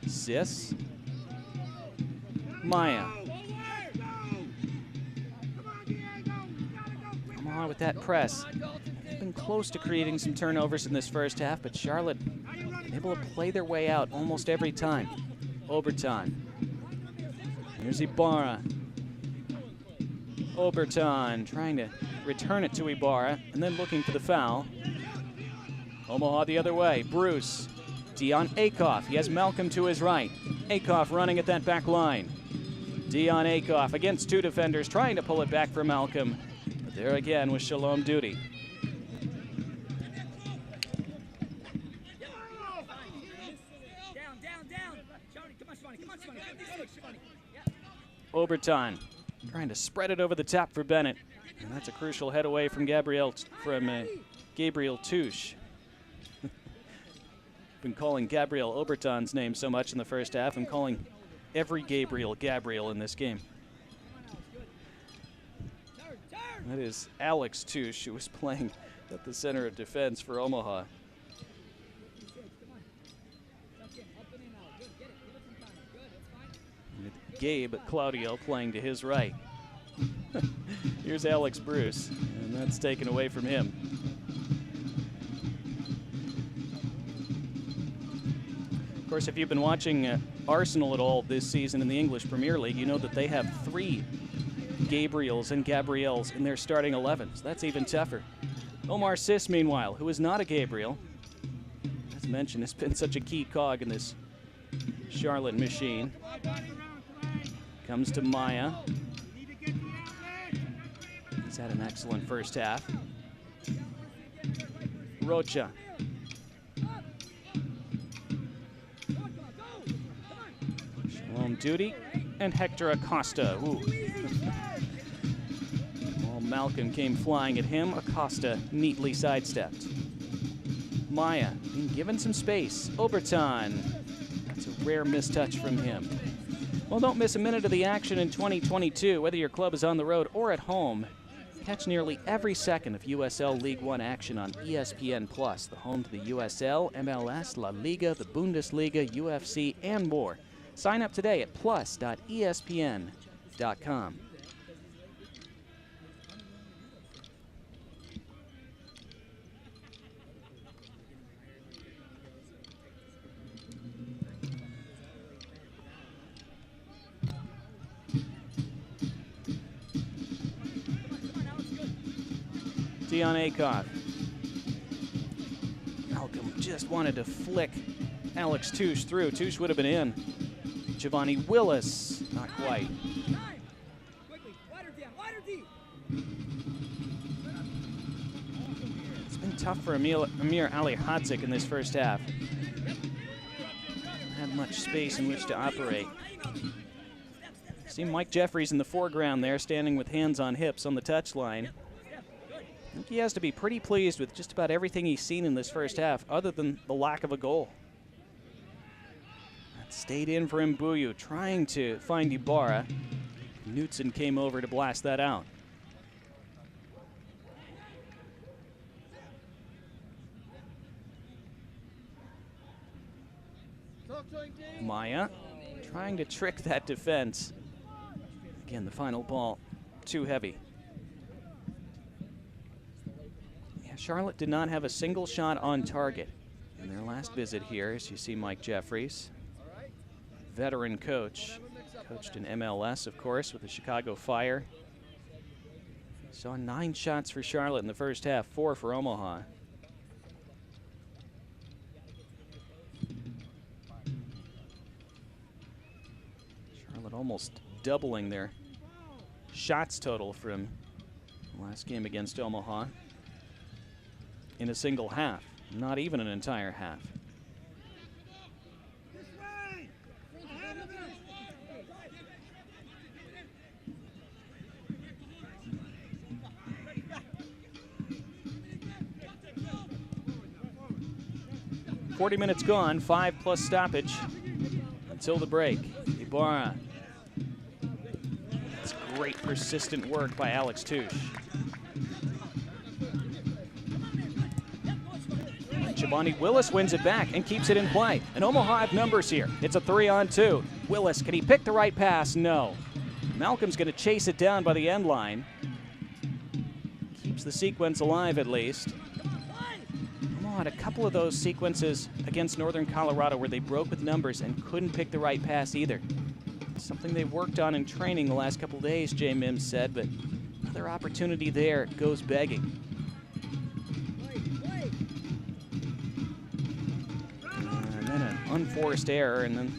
Sis. Maya. Omaha with that press. Been close to creating some turnovers in this first half, but Charlotte able to play their way out almost every time. Oberton. Here's Ibarra. Oberton trying to return it to Ibarra and then looking for the foul. Omaha the other way. Bruce. Dion Akoff. He has Malcolm to his right. Akoff running at that back line. Dion Akoff against two defenders trying to pull it back for Malcolm. But there again was Shalom Duty. Oberton trying to spread it over the top for Bennett. And that's a crucial head away from Gabriel Touche. Been calling Gabriel Oberton's name so much in the first half. I'm calling every Gabriel in this game. That is Alex Touche, who was playing at the center of defense for Omaha. With Gabe Claudio playing to his right. Here's Alex Bruce, and that's taken away from him. Of course, if you've been watching Arsenal at all this season in the English Premier League, you know that they have 3 Gabriels and Gabriels in their starting 11s. That's even tougher. Omar Sis, meanwhile, who is not a Gabriel, as mentioned, has been such a key cog in this Charlotte machine. Comes to Maya. He's had an excellent first half. Rocha. Shalom Duty and Hector Acosta. Ooh. Well, Malcolm came flying at him. Acosta neatly sidestepped. Maya being given some space. Oberton. That's a rare mistouch from him. Well, don't miss a minute of the action in 2022, whether your club is on the road or at home. Catch nearly every second of USL League One action on ESPN+, the home to the USL, MLS, La Liga, the Bundesliga, UFC, and more. Sign up today at plus.espn.com. Dion Akoff. Malcolm just wanted to flick Alex Touche through. Touche would have been in. Giovanni Willis, not quite. tough for Amir Ali Hadzik in this first half. Had much space in which to operate. See Mike Jeffries in the foreground there, standing with hands on hips on the touchline. I think he has to be pretty pleased with just about everything he's seen in this first half, other than the lack of a goal. That stayed in for Mbuyu, trying to find Ibarra. Knutson came over to blast that out. Maya trying to trick that defense. Again, the final ball too heavy. Yeah, Charlotte did not have a single shot on target in their last visit here, as you see Mike Jeffries, veteran coach, coached in MLS, of course, with the Chicago Fire. Saw 9 shots for Charlotte in the first half, 4 for Omaha. Charlotte almost doubling their shots total from the last game against Omaha in a single half, not even an entire half. "40 minutes gone, 5 plus stoppage until the break." Ibarra. It's great persistent work by Alex Touche. Shabani Willis wins it back and keeps it in play. And Omaha have numbers here. It's a 3-on-2. Willis, can he pick the right pass? No. Malcolm's going to chase it down by the end line. Keeps the sequence alive at least. Omaha had a couple of those sequences against Northern Colorado where they broke with numbers and couldn't pick the right pass either. Something they've worked on in training the last couple of days, Jay Mims said, but another opportunity there goes begging. And then an unforced error, and then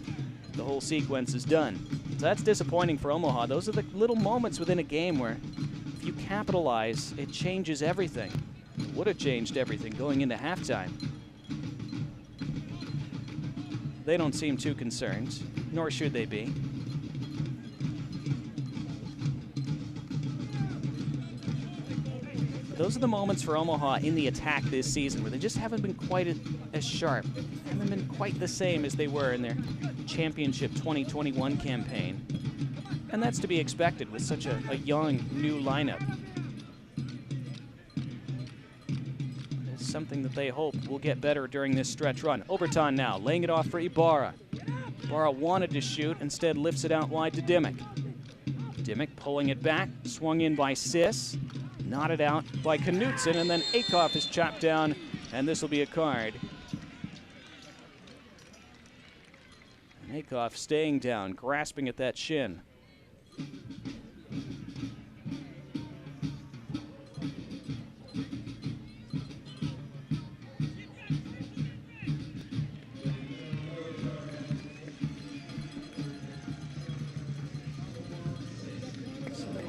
the whole sequence is done. So that's disappointing for Omaha. Those are the little moments within a game where if you capitalize, it changes everything. It would have changed everything going into halftime. They don't seem too concerned, nor should they be. Those are the moments for Omaha in the attack this season where they just haven't been quite as sharp, haven't been quite the same as they were in their championship 2021 campaign. And that's to be expected with such a young, new lineup. It's something that they hope will get better during this stretch run. Oberton now, laying it off for Ibarra. Ibarra wanted to shoot, instead lifts it out wide to Dimmick. Dimmick pulling it back, swung in by Sis. Knotted out by Knutson, and then Akoff is chopped down, and this will be a card. And Akoff staying down, grasping at that shin.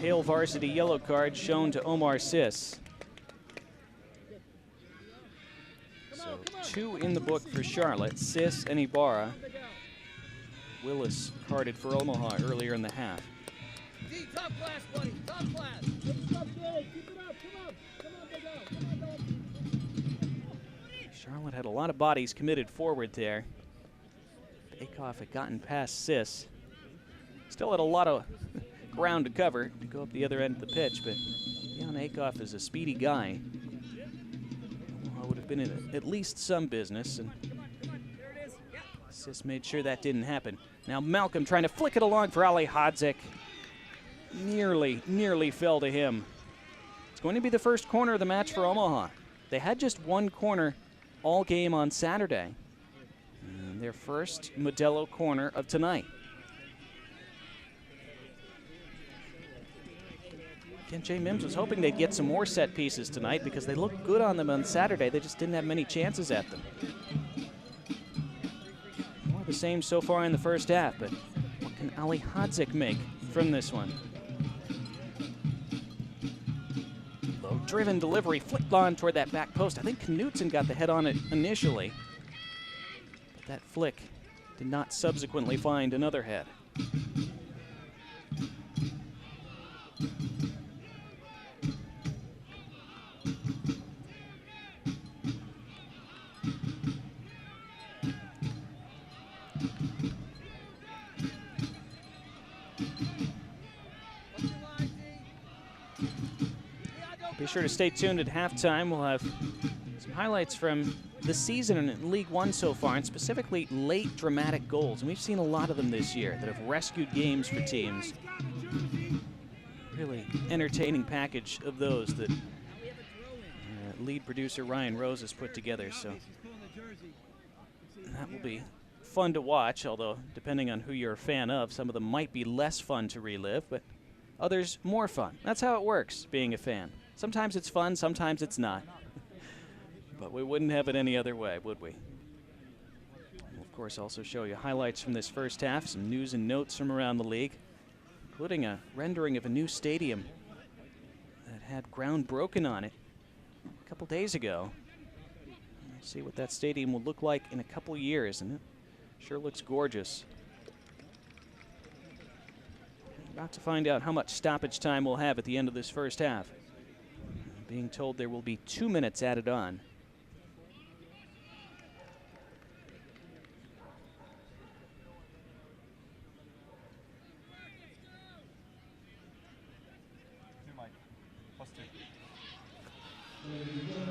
Hale varsity yellow card shown to Omar Sis. So 2 in the book for Charlotte, Sis and Ibarra. Willis carded for Omaha earlier in the half. D, top class, buddy, top class. Keep it up, keep it up, come on, big out, come on. Charlotte had a lot of bodies committed forward there. Akoff had gotten past Sis. Still had a lot of ground to cover to go up the other end of the pitch, but Jan Akoff is a speedy guy. Omaha would have been in at least some business, and Sis made sure that didn't happen. Now Malcolm trying to flick it along for Ali Hadzik. Nearly fell to him. It's going to be the first corner of the match for Omaha. They had just 1 corner all game on Saturday. And their first Modelo corner of tonight. Again, Jay Mims was hoping they'd get some more set pieces tonight because they looked good on them on Saturday. They just didn't have many chances at them. More the same so far in the first half, but what can Ali Hadzik make from this one? Low driven delivery, flicked on toward that back post. I think Knutson got the head on it initially, but that flick did not subsequently find another head. Be sure to stay tuned at halftime. We'll have some highlights from the season in League One so far, and specifically late dramatic goals. And we've seen a lot of them this year that have rescued games for teams. Really entertaining package of those that lead producer Ryan Rose has put together. So that will be fun to watch, although depending on who you're a fan of, some of them might be less fun to relive, but others more fun. That's how it works, being a fan. Sometimes it's fun, sometimes it's not. But we wouldn't have it any other way, would we? We'll, of course, also show you highlights from this first half, some news and notes from around the league, including a rendering of a new stadium that had ground broken on it a couple days ago. We'll see what that stadium will look like in a couple years, and it sure looks gorgeous. About to find out how much stoppage time we'll have at the end of this first half. Being told there will be 2 minutes added on.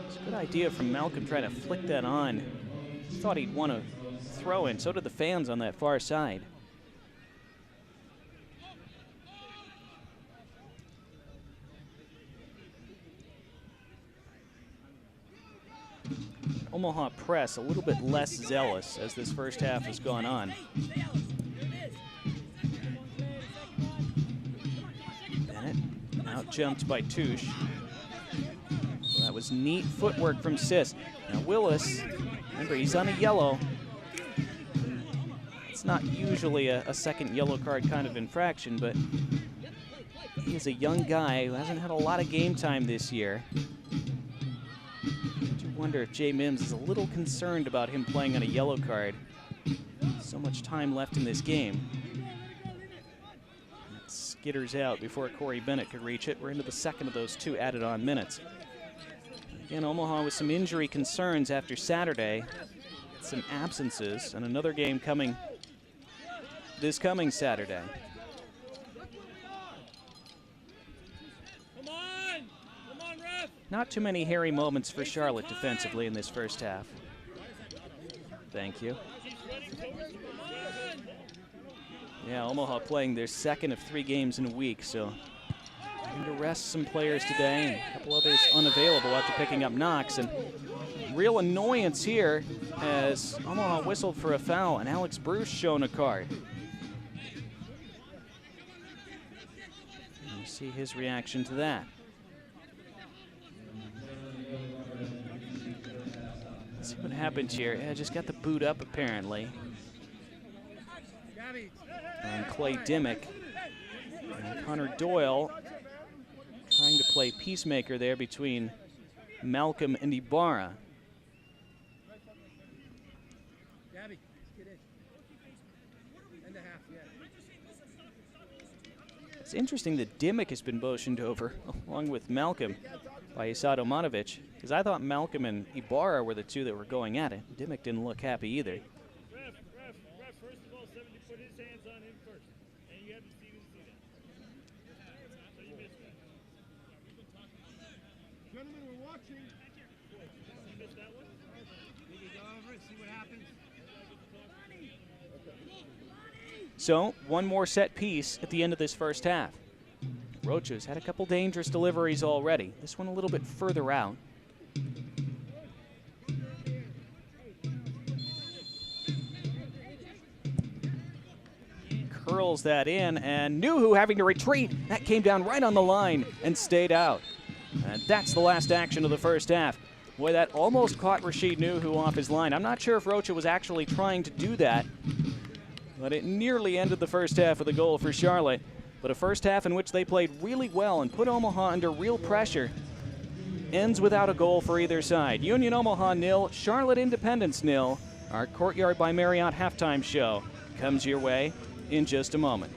It's a good idea from Malcolm trying to flick that on. Thought he'd want to throw in. So did the fans on that far side. Omaha press a little bit less zealous as this first half has gone on. Bennett out jumped by Touche. So that was neat footwork from Sis. Now Willis, remember he's on a yellow. It's not usually a second yellow card kind of infraction, but he is a young guy who hasn't had a lot of game time this year. I wonder if Jay Mims is a little concerned about him playing on a yellow card. So much time left in this game. It skitters out before Corey Bennett could reach it. We're into the second of those 2 added on minutes. Again, Omaha with some injury concerns after Saturday. Some absences, and another game coming this coming Saturday. Not too many hairy moments for Charlotte defensively in this first half. Thank you. Yeah, Omaha playing their second of 3 games in a week, so going to rest some players today, and a couple others unavailable after picking up knocks. And real annoyance here as Omaha whistled for a foul, and Alex Bruce shown a card. And you see his reaction to that. Let's see what happened here. Yeah, just got the boot up apparently. And Clay Dimmick and Connor Doyle trying to play peacemaker there between Malcolm and Ibarra. It's interesting that Dimmick has been motioned over along with Malcolm by Isad Omanovic, because I thought Malcolm and Ibarra were the 2 that were going at it. Dimmick didn't look happy either. Ref, first of all, 70 put his hands on him first. And you haven't seen him see that. So you missed that. Gentlemen, we're watching. You missed that one? We can go over it, see what happens. So, one more set piece at the end of this first half. Rocha's had a couple dangerous deliveries already. This one a little bit further out. Curls that in, and Nuhu having to retreat. That came down right on the line and stayed out. And that's the last action of the first half. Boy, that almost caught Rashid Nuhu off his line. I'm not sure if Rocha was actually trying to do that, but it nearly ended the first half with a goal for Charlotte. But a first half in which they played really well and put Omaha under real pressure. ends without a goal for either side. Union Omaha 0, Charlotte Independence 0. Our Courtyard by Marriott halftime show comes your way in just a moment.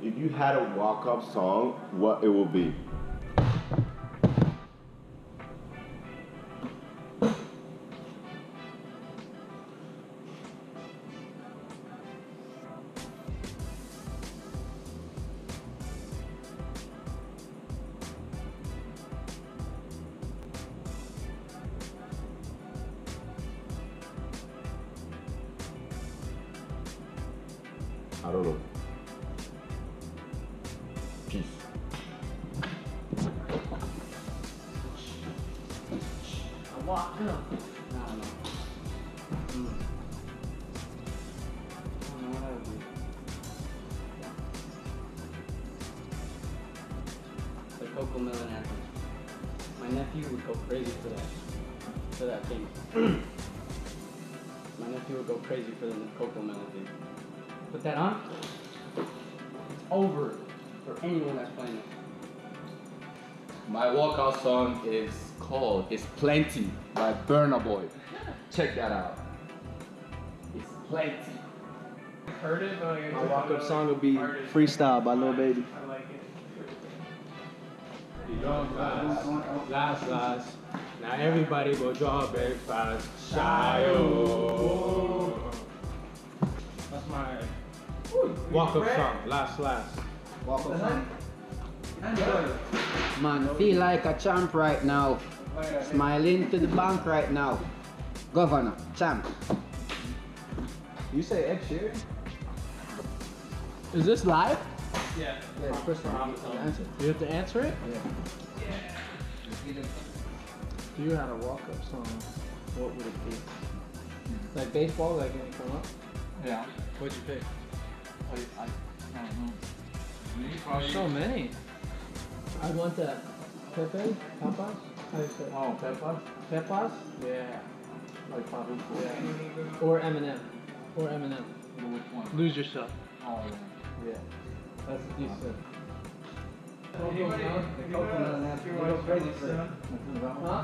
If you had a walk-up song, what it would be? I don't know. Peace. The Coco Melon anthem. My nephew would go crazy for that thing. My nephew would go crazy for the Coco Melon thing. Put that on. It's over for anyone that's playing it. My walkout song is called It's Plenty by Burna Boy. Check that out. It's plenty. Heard it? My walk-up song would be Freestyle by Lil Baby. I like it. Last. Now everybody go draw very fast. Shy-o. That's my walk-up song. Last. Walk-up song. Man, feel like a champ right now. Smiling to the bank right now. Governor, champ. You say Ed Sheeran? Is this live? Yeah. Yeah, it's first time. Answer. You have to answer it? Yeah. If you had a walk-up song, what would it be? Like baseball, like when you come up? Yeah. What'd you pick? I don't know. There's so many. I want that Pepe? Papas? How do you say it? Oh, Pepas? Pepas? Yeah. Like Papas? Yeah. Or Eminem. Which one? Lose Yourself. Oh, Yeah. That's decent. Coco Melon anthem. You go crazy for it. Huh?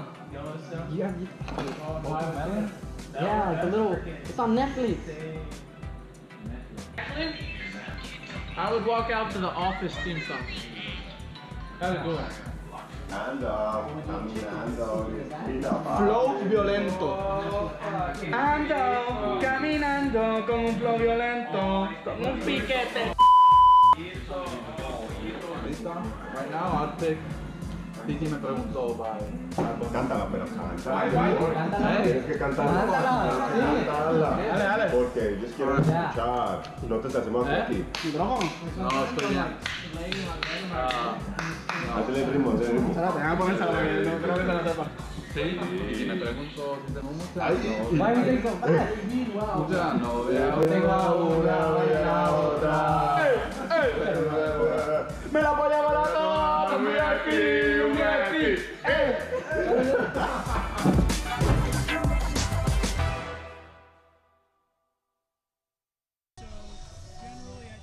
Yeah, like a little. It's on Netflix. I would walk out to the Office theme song. How would you do it? Flow violento. Ando caminando con un flow violento, con un piquete. Right now, I'd pick Titi Me Preguntó by Cántala, pero cántala. Tienes que cantarla. Cántala. Porque ellos quieren escuchar. No te hacemos aquí. No, estoy bien. Hazle el ritmo, hazle el ritmo. Déjame ponérsela para que no creo que se la sepa. Sí, y me preguntó si tenemos mucha Why you think so fast? mucha novia. Me la voy a llevar a todos. Un VIP.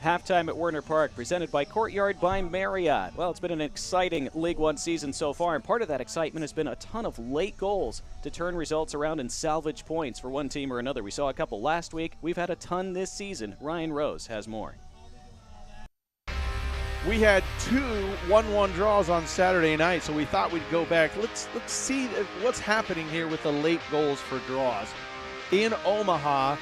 Halftime at Werner Park, presented by Courtyard by Marriott. Well, it's been an exciting League One season so far, and part of that excitement has been a ton of late goals to turn results around and salvage points for one team or another. We saw a couple last week. We've had a ton this season. Ryan Rose has more. We had 2 1-1 draws on Saturday night, so we thought we'd go back. Let's see what's happening here with the late goals for draws. In Omaha,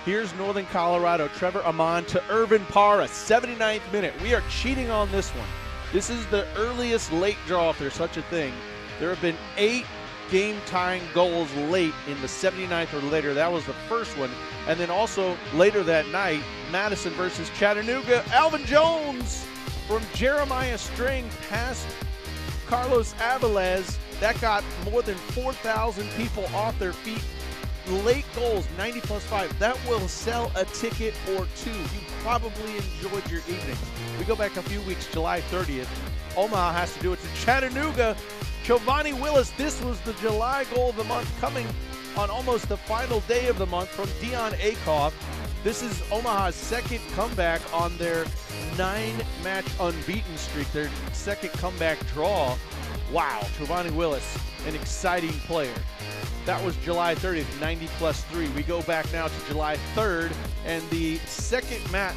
here's Northern Colorado, Trevor Amon to Irvin Parra, 79th minute. We are cheating on this one. This is the earliest late draw, if there's such a thing. There have been 8 game-tying goals late in the 79th or later. That was the first one. And then also later that night, Madison versus Chattanooga. Alvin Jones from Jeremiah String past Carlos Avilés. That got more than 4,000 people off their feet. Late goals, 90+5. That will sell a ticket or 2. You probably enjoyed your evening. We go back a few weeks, July 30th. Omaha has to do it to Chattanooga. Giovanni Willis, this was the July goal of the month, coming on almost the final day of the month from Dion Akoff. This is Omaha's second comeback on their 9-match unbeaten streak, their second comeback draw. Wow, Trevani Willis, an exciting player. That was July 30th, 90+3. We go back now to July 3rd, and the second match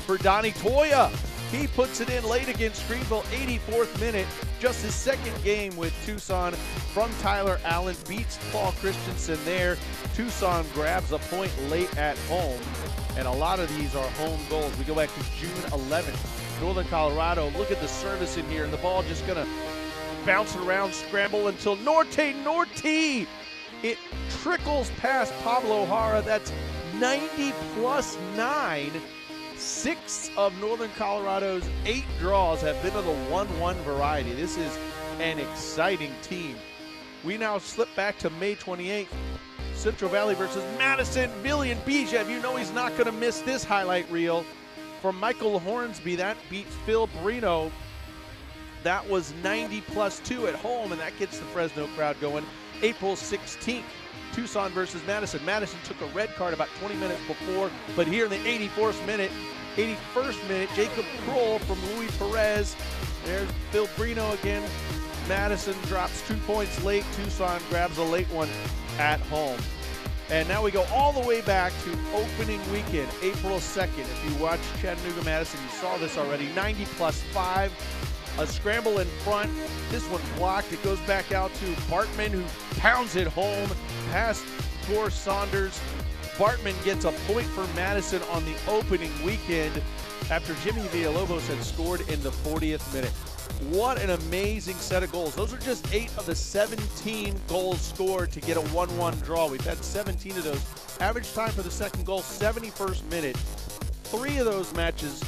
for Donnie Toya. He puts it in late against Greenville, 84th minute. Just his second game with Tucson from Tyler Allen. Beats Paul Christensen there. Tucson grabs a point late at home. And a lot of these are home goals. We go back to June 11th. Northern Colorado, look at the service in here. And the ball just going to bounce around, scramble until Norte. It trickles past Pablo Jara. That's 90+9. 6 of Northern Colorado's 8 draws have been of the 1-1 variety. This is an exciting team. We now slip back to May 28th. Central Valley versus Madison. Villian Bijev, you know he's not going to miss this highlight reel. For Michael Hornsby, that beats Phil Brino. That was 90+2 at home, and that gets the Fresno crowd going. April 16th. Tucson versus Madison. Madison took a red card about 20 minutes before, but here in the 81st minute, Jacob Kroll from Luis Perez. There's Phil Brino again. Madison drops 2 points late. Tucson grabs a late one at home. And now we go all the way back to opening weekend, April 2nd. If you watch Chattanooga-Madison, you saw this already. 90+5. A scramble in front. This one blocked. It goes back out to Bartman, who pounds it home past Tor Saunders. Bartman gets a point for Madison on the opening weekend after Jimmy Villalobos had scored in the 40th minute. What an amazing set of goals. Those are just 8 of the 17 goals scored to get a 1-1 draw. We've had 17 of those. Average time for the second goal, 71st minute. 3 of those matches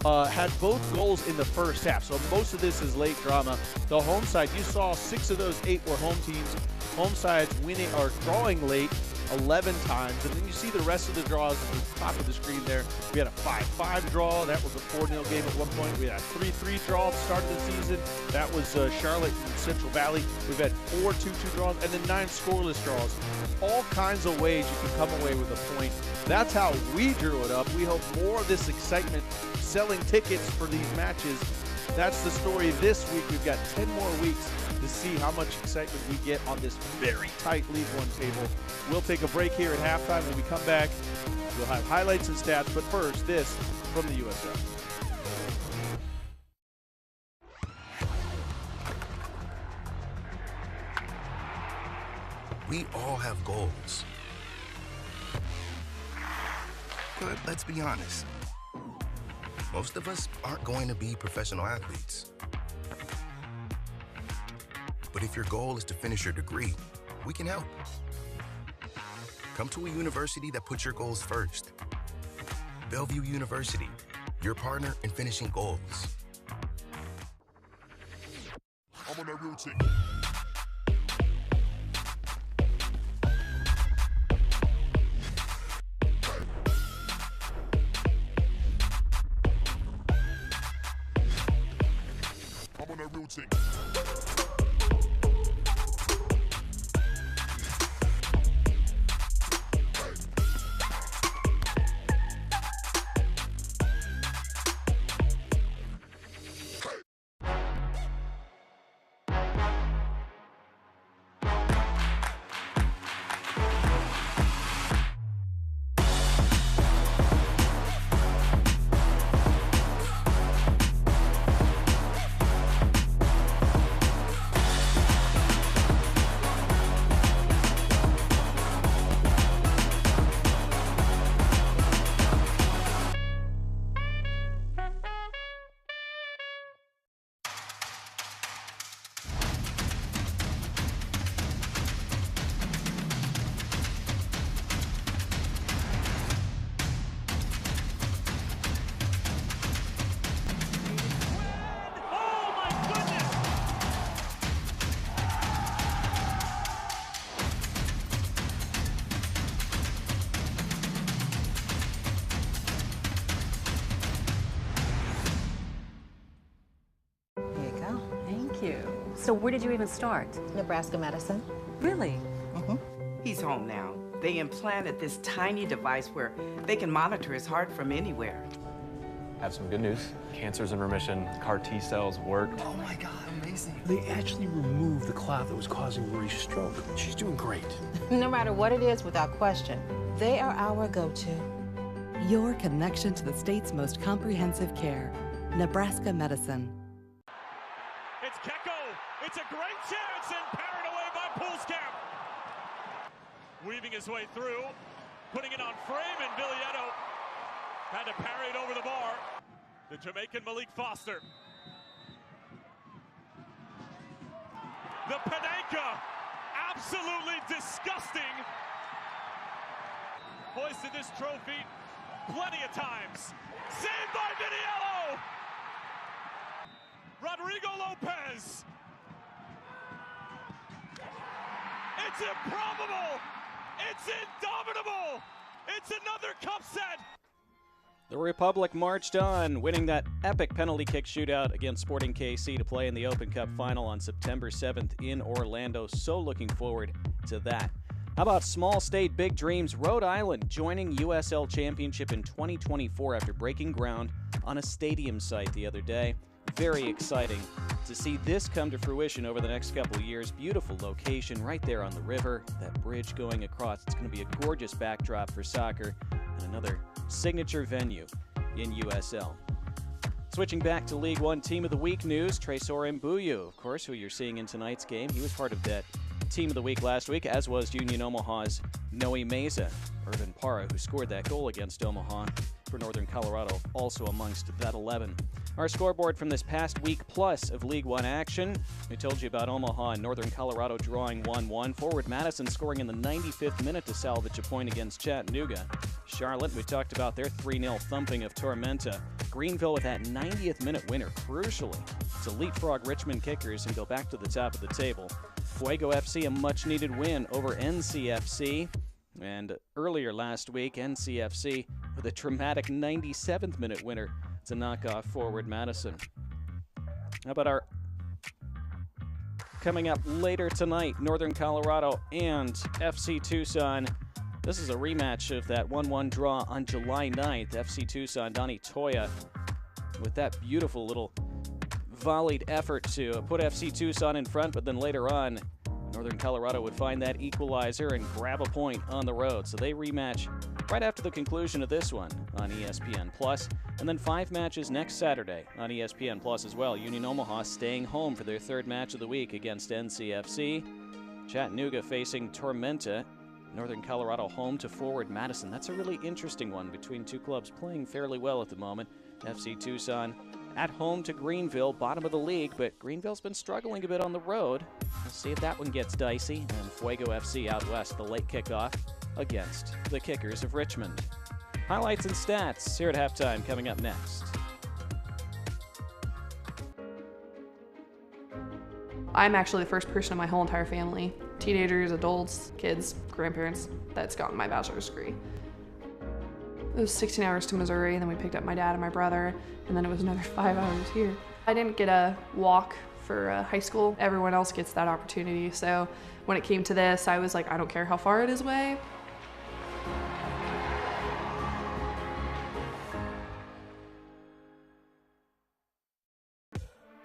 had both goals in the first half, so most of this is late drama. The home side, you saw 6 of those 8 were home teams. Home sides winning or drawing late 11 times, and then you see the rest of the draws at the top of the screen there. We had a 5-5 draw. That was a 4-0 game at one point. We had a 3-3 draw at the start of the season. That was Charlotte and Central Valley. We've had 4 2-2 draws, and then 9 scoreless draws. All kinds of ways you can come away with a point. That's how we drew it up. We hope more of this excitement, selling tickets for these matches. That's the story this week. We've got 10 more weeks to see how much excitement we get on this very tight League One table. We'll take a break here at halftime. When we come back, we'll have highlights and stats. But first, this from the USL. We all have goals. But let's be honest. Most of us aren't going to be professional athletes. But if your goal is to finish your degree, we can help. Come to a university that puts your goals first. Bellevue University, your partner in finishing goals. I'm on that routine. I'm on that routine. So where did you even start? Nebraska Medicine. Really? Mm-hmm. He's He's home now. They implanted this tiny device where they can monitor his heart from anywhere. I have some good news. Cancer's in remission. CAR T cells worked. Oh my God, amazing. They actually removed the clot that was causing Marie's stroke. She's doing great. No matter what it is, without question, they are our go-to. Your connection to the state's most comprehensive care. Nebraska Medicine. It's Kecko. It's a great chance and parried away by Poolskamp. Weaving his way through, putting it on frame, and Villieto had to parry it over the bar. The Jamaican Malik Foster. The Panenka, absolutely disgusting. Hoisted this trophy plenty of times. Saved by Viniello. Rodrigo Lopez. It's improbable. It's indomitable. It's another cup set. The Republic marched on, winning that epic penalty kick shootout against Sporting KC to play in the Open Cup final on September 7th in Orlando. So looking forward to that. How about small state big dreams? Rhode Island joining USL Championship in 2024 after breaking ground on a stadium site the other day. Very exciting to see this come to fruition over the next couple of years. Beautiful location right there on the river, that bridge going across. It's going to be a gorgeous backdrop for soccer and another signature venue in USL. Switching back to League One Team of the Week news, Tresor Mbuyu, of course, who you're seeing in tonight's game. He was part of that Team of the Week last week, as was Union Omaha's Noe Meza. Irvin Parra, who scored that goal against Omaha for Northern Colorado, also amongst that 11. Our scoreboard from this past week plus of League One action. We told you about Omaha and Northern Colorado drawing 1-1. Forward Madison scoring in the 95th minute to salvage a point against Chattanooga. Charlotte, we talked about their 3-0 thumping of Tormenta. Greenville with that 90th minute winner, crucially, to leapfrog Richmond Kickers and go back to the top of the table. Fuego FC, a much-needed win over NCFC. And earlier last week, NCFC with a dramatic 97th minute winner to knock off Forward Madison. How about our coming up later tonight, Northern Colorado and FC Tucson. This is a rematch of that 1-1 draw on July 9th. FC Tucson, Donnie Toya with that beautiful little volleyed effort to put FC Tucson in front, but then later on, Northern Colorado would find that equalizer and grab a point on the road. So they rematch right after the conclusion of this one on ESPN+. And then 5 matches next Saturday on ESPN+ as well. Union Omaha staying home for their 3rd match of the week against NCFC. Chattanooga facing Tormenta. Northern Colorado home to Forward Madison. That's a really interesting one between two clubs playing fairly well at the moment. FC Tucson at home to Greenville, bottom of the league, but Greenville's been struggling a bit on the road. We'll see if that one gets dicey. And Fuego FC out west, the late kickoff against the Kickers of Richmond. Highlights and stats here at halftime coming up next. I'm actually the first person in my whole entire family, teenagers, adults, kids, grandparents, that's gotten my bachelor's degree. It was 16 hours to Missouri, and then we picked up my dad and my brother, and then it was another 5 hours here. I didn't get a walk for high school. Everyone else gets that opportunity, so when it came to this, I was like, I don't care how far it is away.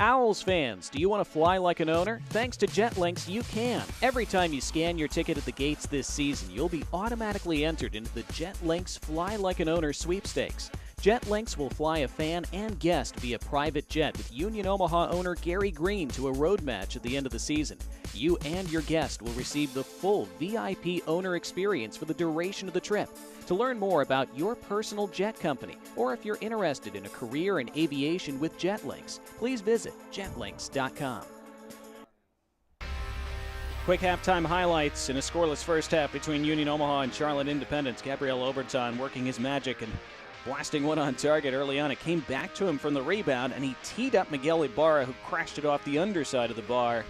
Owls fans, do you want to fly like an owner? Thanks to JetLinks, you can. Every time you scan your ticket at the gates this season, you'll be automatically entered into the JetLinks Fly Like an Owner sweepstakes. JetLinks will fly a fan and guest via private jet with Union Omaha owner Gary Green to a road match at the end of the season. You and your guest will receive the full VIP owner experience for the duration of the trip. To learn more about your personal jet company, or if you're interested in a career in aviation with JetLinks, please visit jetlinks.com. Quick halftime highlights in a scoreless first half between Union Omaha and Charlotte Independence. Gabriel Oberton working his magic and blasting one on target early on. It came back to him from the rebound, and he teed up Miguel Ibarra, who crashed it off the underside of the bar.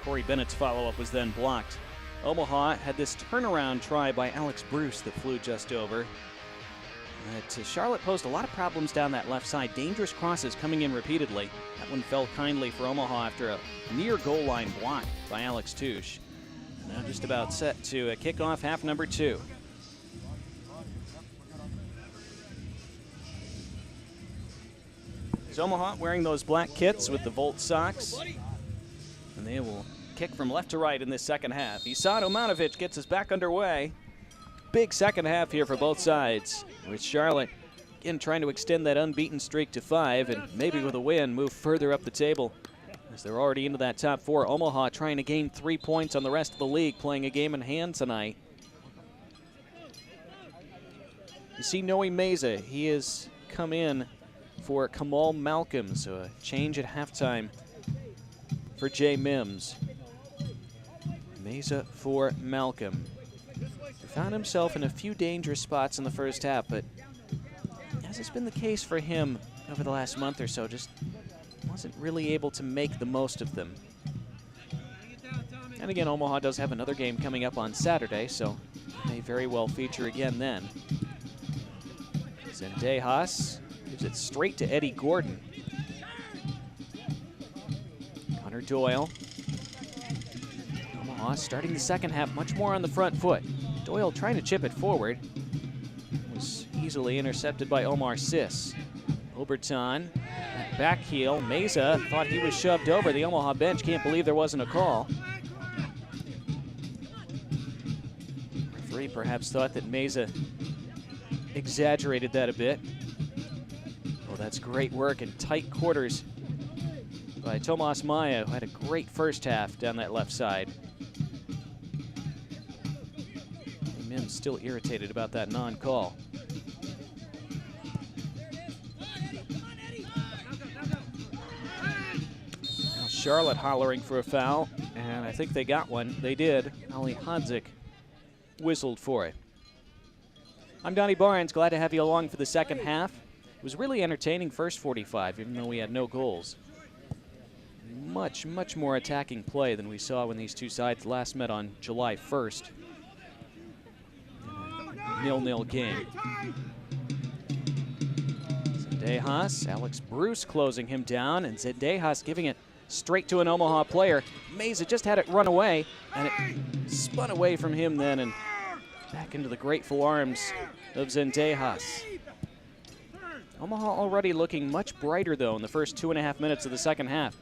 Corey Bennett's follow-up was then blocked. Omaha had this turnaround try by Alex Bruce that flew just over. Charlotte posed a lot of problems down that left side. Dangerous crosses coming in repeatedly. That one fell kindly for Omaha after a near goal line block by Alex Touche. Now just about set to kick off half number 2. Is Omaha wearing those black kits with the Volt socks? And they will kick from left to right in this second half. Isad Omanovic gets us back underway. Big second half here for both sides, with Charlotte again trying to extend that unbeaten streak to 5 and maybe with a win move further up the table as they're already into that top 4. Omaha trying to gain 3 points on the rest of the league, playing a game in hand tonight. You see Noe Meza, he has come in for Kamal Malcolm, so a change at halftime for Jay Mims. Meza for Malcolm. He found himself in a few dangerous spots in the first half, but as has been the case for him over the last month or so, just wasn't really able to make the most of them. And again, Omaha does have another game coming up on Saturday, so may very well feature again then. Zendejas gives it straight to Eddie Gordon. Connor Doyle. Omaha starting the second half much more on the front foot. Doyle trying to chip it forward. Was easily intercepted by Omar Sis. Oberton, back heel. Meza thought he was shoved over. The Omaha bench can't believe there wasn't a call. Referee perhaps thought that Meza exaggerated that a bit. Oh, that's great work in tight quarters by Tomas Maya, who had a great first half down that left side. Mims still irritated about that non-call. Now Charlotte hollering for a foul, and I think they got one. They did. Ali Hadzik whistled for it. I'm Donnie Barnes, glad to have you along for the second half. It was really entertaining first 45, even though we had no goals. Much, much more attacking play than we saw when these two sides last met on July 1st. 0-0 game. Zendejas, Alex Bruce closing him down, and Zendejas giving it straight to an Omaha player. Meza just had it run away, and it spun away from him then and back into the grateful arms of Zendejas. Omaha already looking much brighter, though, in the first 2.5 minutes of the second half.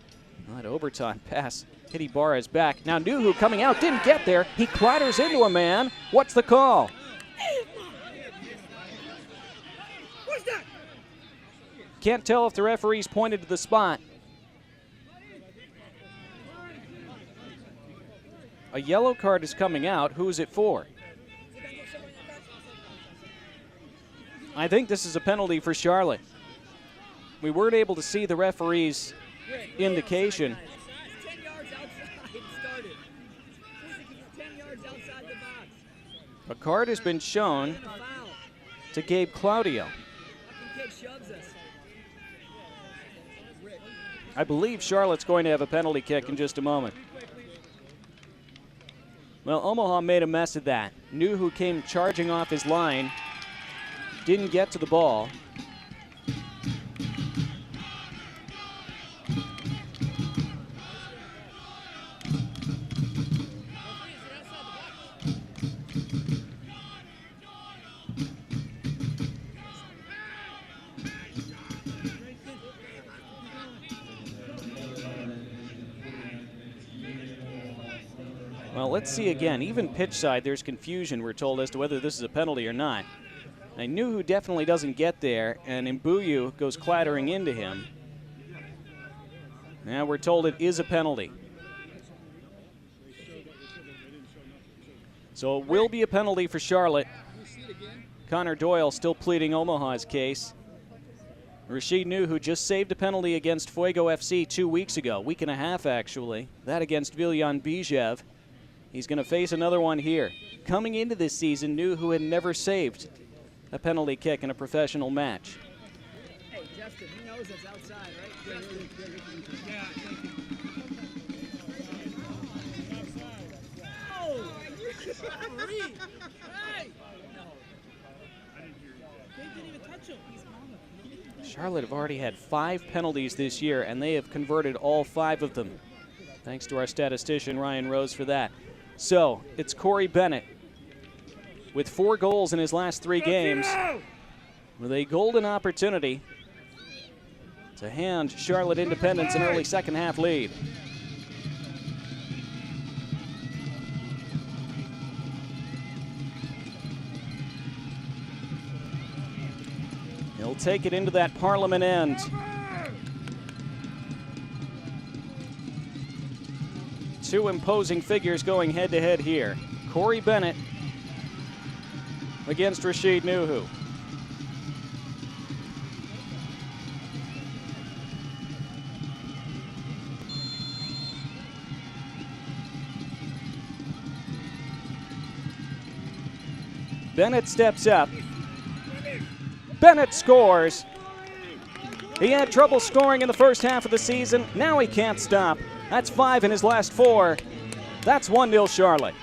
Well, that Oberton pass hit Ibarra's back. Now Nuhu coming out, didn't get there. He clatters into a man. What's the call? Can't tell if the referees pointed to the spot. A yellow card is coming out. Who is it for? I think this is a penalty for Charlotte. We weren't able to see the referee's indication. A card has been shown to Gabe Claudio. I believe Charlotte's going to have a penalty kick in just a moment. Well, Omaha made a mess of that. Nuhu came charging off his line, didn't get to the ball. Well, let's see again. Even pitch side, there's confusion, we're told, as to whether this is a penalty or not. I knew who definitely doesn't get there, and Mbuyu goes clattering into him. Now we're told it is a penalty. So it will be a penalty for Charlotte. Connor Doyle still pleading Omaha's case. Rashid Nuhu just saved a penalty against Fuego FC 2 weeks ago, week and a half actually. That against Viljan Bijev. He's going to face another one here. Coming into this season, Nuhu had never saved a penalty kick in a professional match. Hey, Justin, he knows it's outside, right? Yeah. Oh, referee! Hey! No. They didn't even touch him. He's on him. Charlotte have already had 5 penalties this year, and they have converted all 5 of them. Thanks to our statistician, Ryan Rose, for that. So it's Corey Bennett with 4 goals in his last 3 games with a golden opportunity to hand Charlotte Independence an early second half lead. He'll take it into that Parliament end. Two imposing figures going head-to-head here. Corey Bennett against Rashid Nuhu. Bennett steps up. Bennett scores. He had trouble scoring in the first half of the season. Now he can't stop. That's 5 in his last 4. That's 1-0 Charlotte.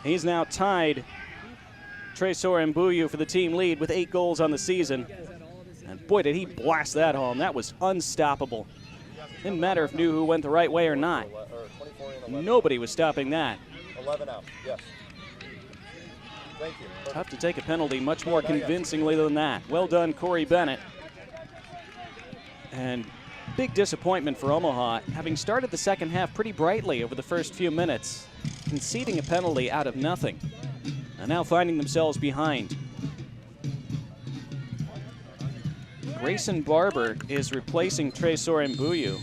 He's now tied Tresor Mbuyu for the team lead with 8 goals on the season. And boy, did he blast that home. That was unstoppable. Didn't matter if Nuhu went the right way or not. Nobody was stopping that. 11 out, yes. Thank you. Tough to take a penalty much more convincingly than that. Well done, Corey Bennett. And big disappointment for Omaha, having started the second half pretty brightly over the first few minutes, conceding a penalty out of nothing, and now finding themselves behind. Grayson Barber is replacing Tresor Mbuyu,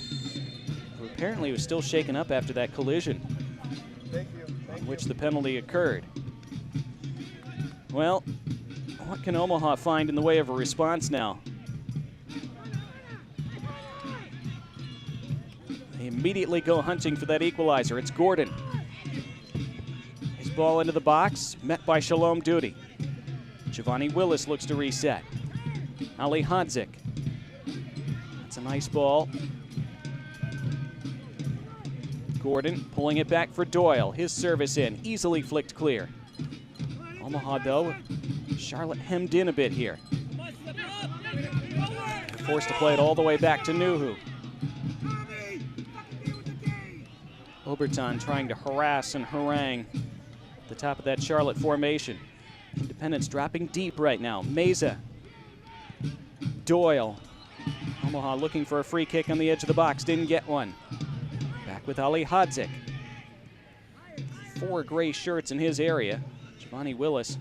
who apparently was still shaken up after that collision on which the penalty occurred. Well, what can Omaha find in the way of a response now? They immediately go hunting for that equalizer. It's Gordon. His ball into the box, met by Shalom Duty. Giovanni Willis looks to reset. Ali Hadzik. That's a nice ball. Gordon pulling it back for Doyle. His service in, easily flicked clear. Omaha, though, Charlotte hemmed in a bit here. They're forced to play it all the way back to Nuhu. Oberton trying to harass and harangue the top of that Charlotte formation. Independence dropping deep right now. Meza. Doyle. Omaha looking for a free kick on the edge of the box. Didn't get one. Back with Ali Hadzik. 4 gray shirts in his area. Giovanni Willis.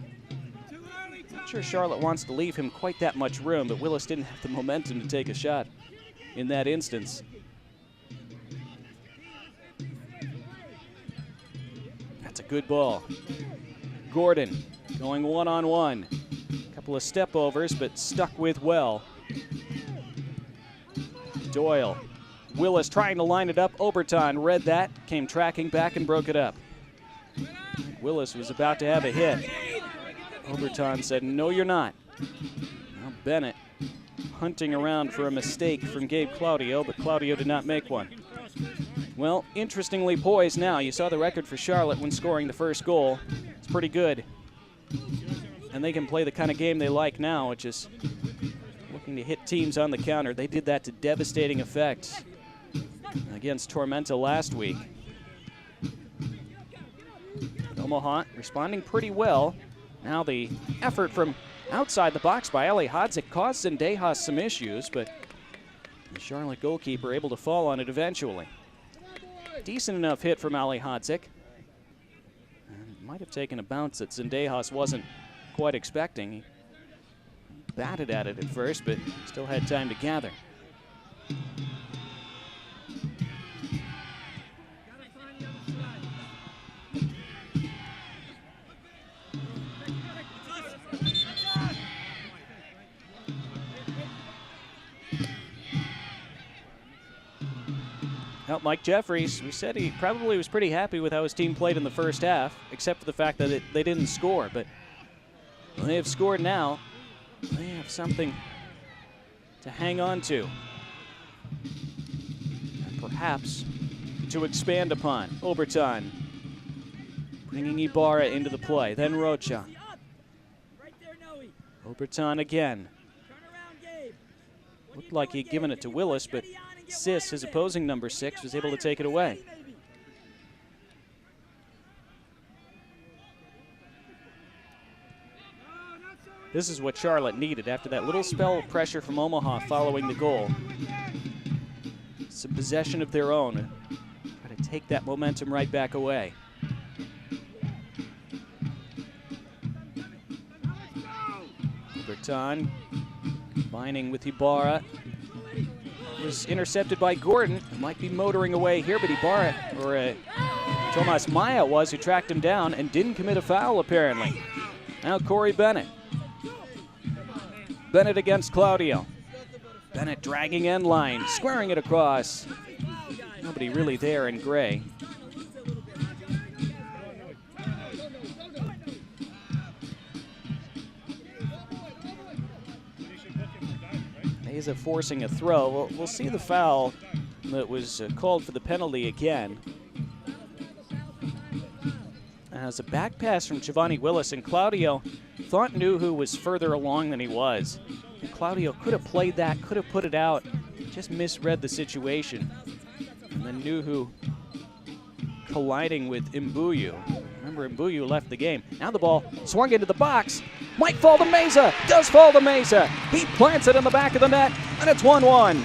Not sure Charlotte wants to leave him quite that much room, but Willis didn't have the momentum to take a shot in that instance. That's a good ball. Gordon going one-on-one. Couple of step overs, but stuck with well. Doyle. Willis trying to line it up. Oberton read that, came tracking back and broke it up. Willis was about to have a hit. Oberton said, no, you're not. Now Bennett hunting around for a mistake from Gabe Claudio, but Claudio did not make one. Well, interestingly poised now. You saw the record for Charlotte when scoring the first goal. It's pretty good. And they can play the kind of game they like now, which is looking to hit teams on the counter. They did that to devastating effect against Tormenta last week. Omaha responding pretty well. Now the effort from outside the box by Ali Hadzik caused Zendejas some issues, but the Charlotte goalkeeper able to fall on it eventually. Decent enough hit from Ali Hadzik. Might have taken a bounce that Zendejas wasn't quite expecting. He batted at it at first, but still had time to gather. Well, Mike Jeffries, we said he probably was pretty happy with how his team played in the first half, except for the fact that they didn't score. But they have scored now. They have something to hang on to, and perhaps to expand upon. Oberton Bringing Ibarra into the play. Then Rocha. Oberton again. Looked like he'd given it to Willis, but Sis, his opposing number 6, was able to take it away. This is what Charlotte needed after that little spell of pressure from Omaha following the goal. Some possession of their own. Try to take that momentum right back away. Berton combining with Ibarra. Was intercepted by Gordon. Might be motoring away here, but Ibarra, or Tomas Maya was, who tracked him down and didn't commit a foul apparently. Now Corey Bennett. Bennett against Claudio. Bennett dragging end line, squaring it across. Nobody really there in gray. Meza forcing a throw. We'll see the foul that was called for the penalty again. As a back pass from Giovanni Willis, and Claudio thought Nuhu was further along than he was. Claudio could have played that, could have put it out, just misread the situation. And then Nuhu colliding with Mbuyu. Remember, Mbuyu left the game. Now the ball swung into the box. Might fall to Meza. Does fall to Meza. He plants it in the back of the net, and it's 1-1.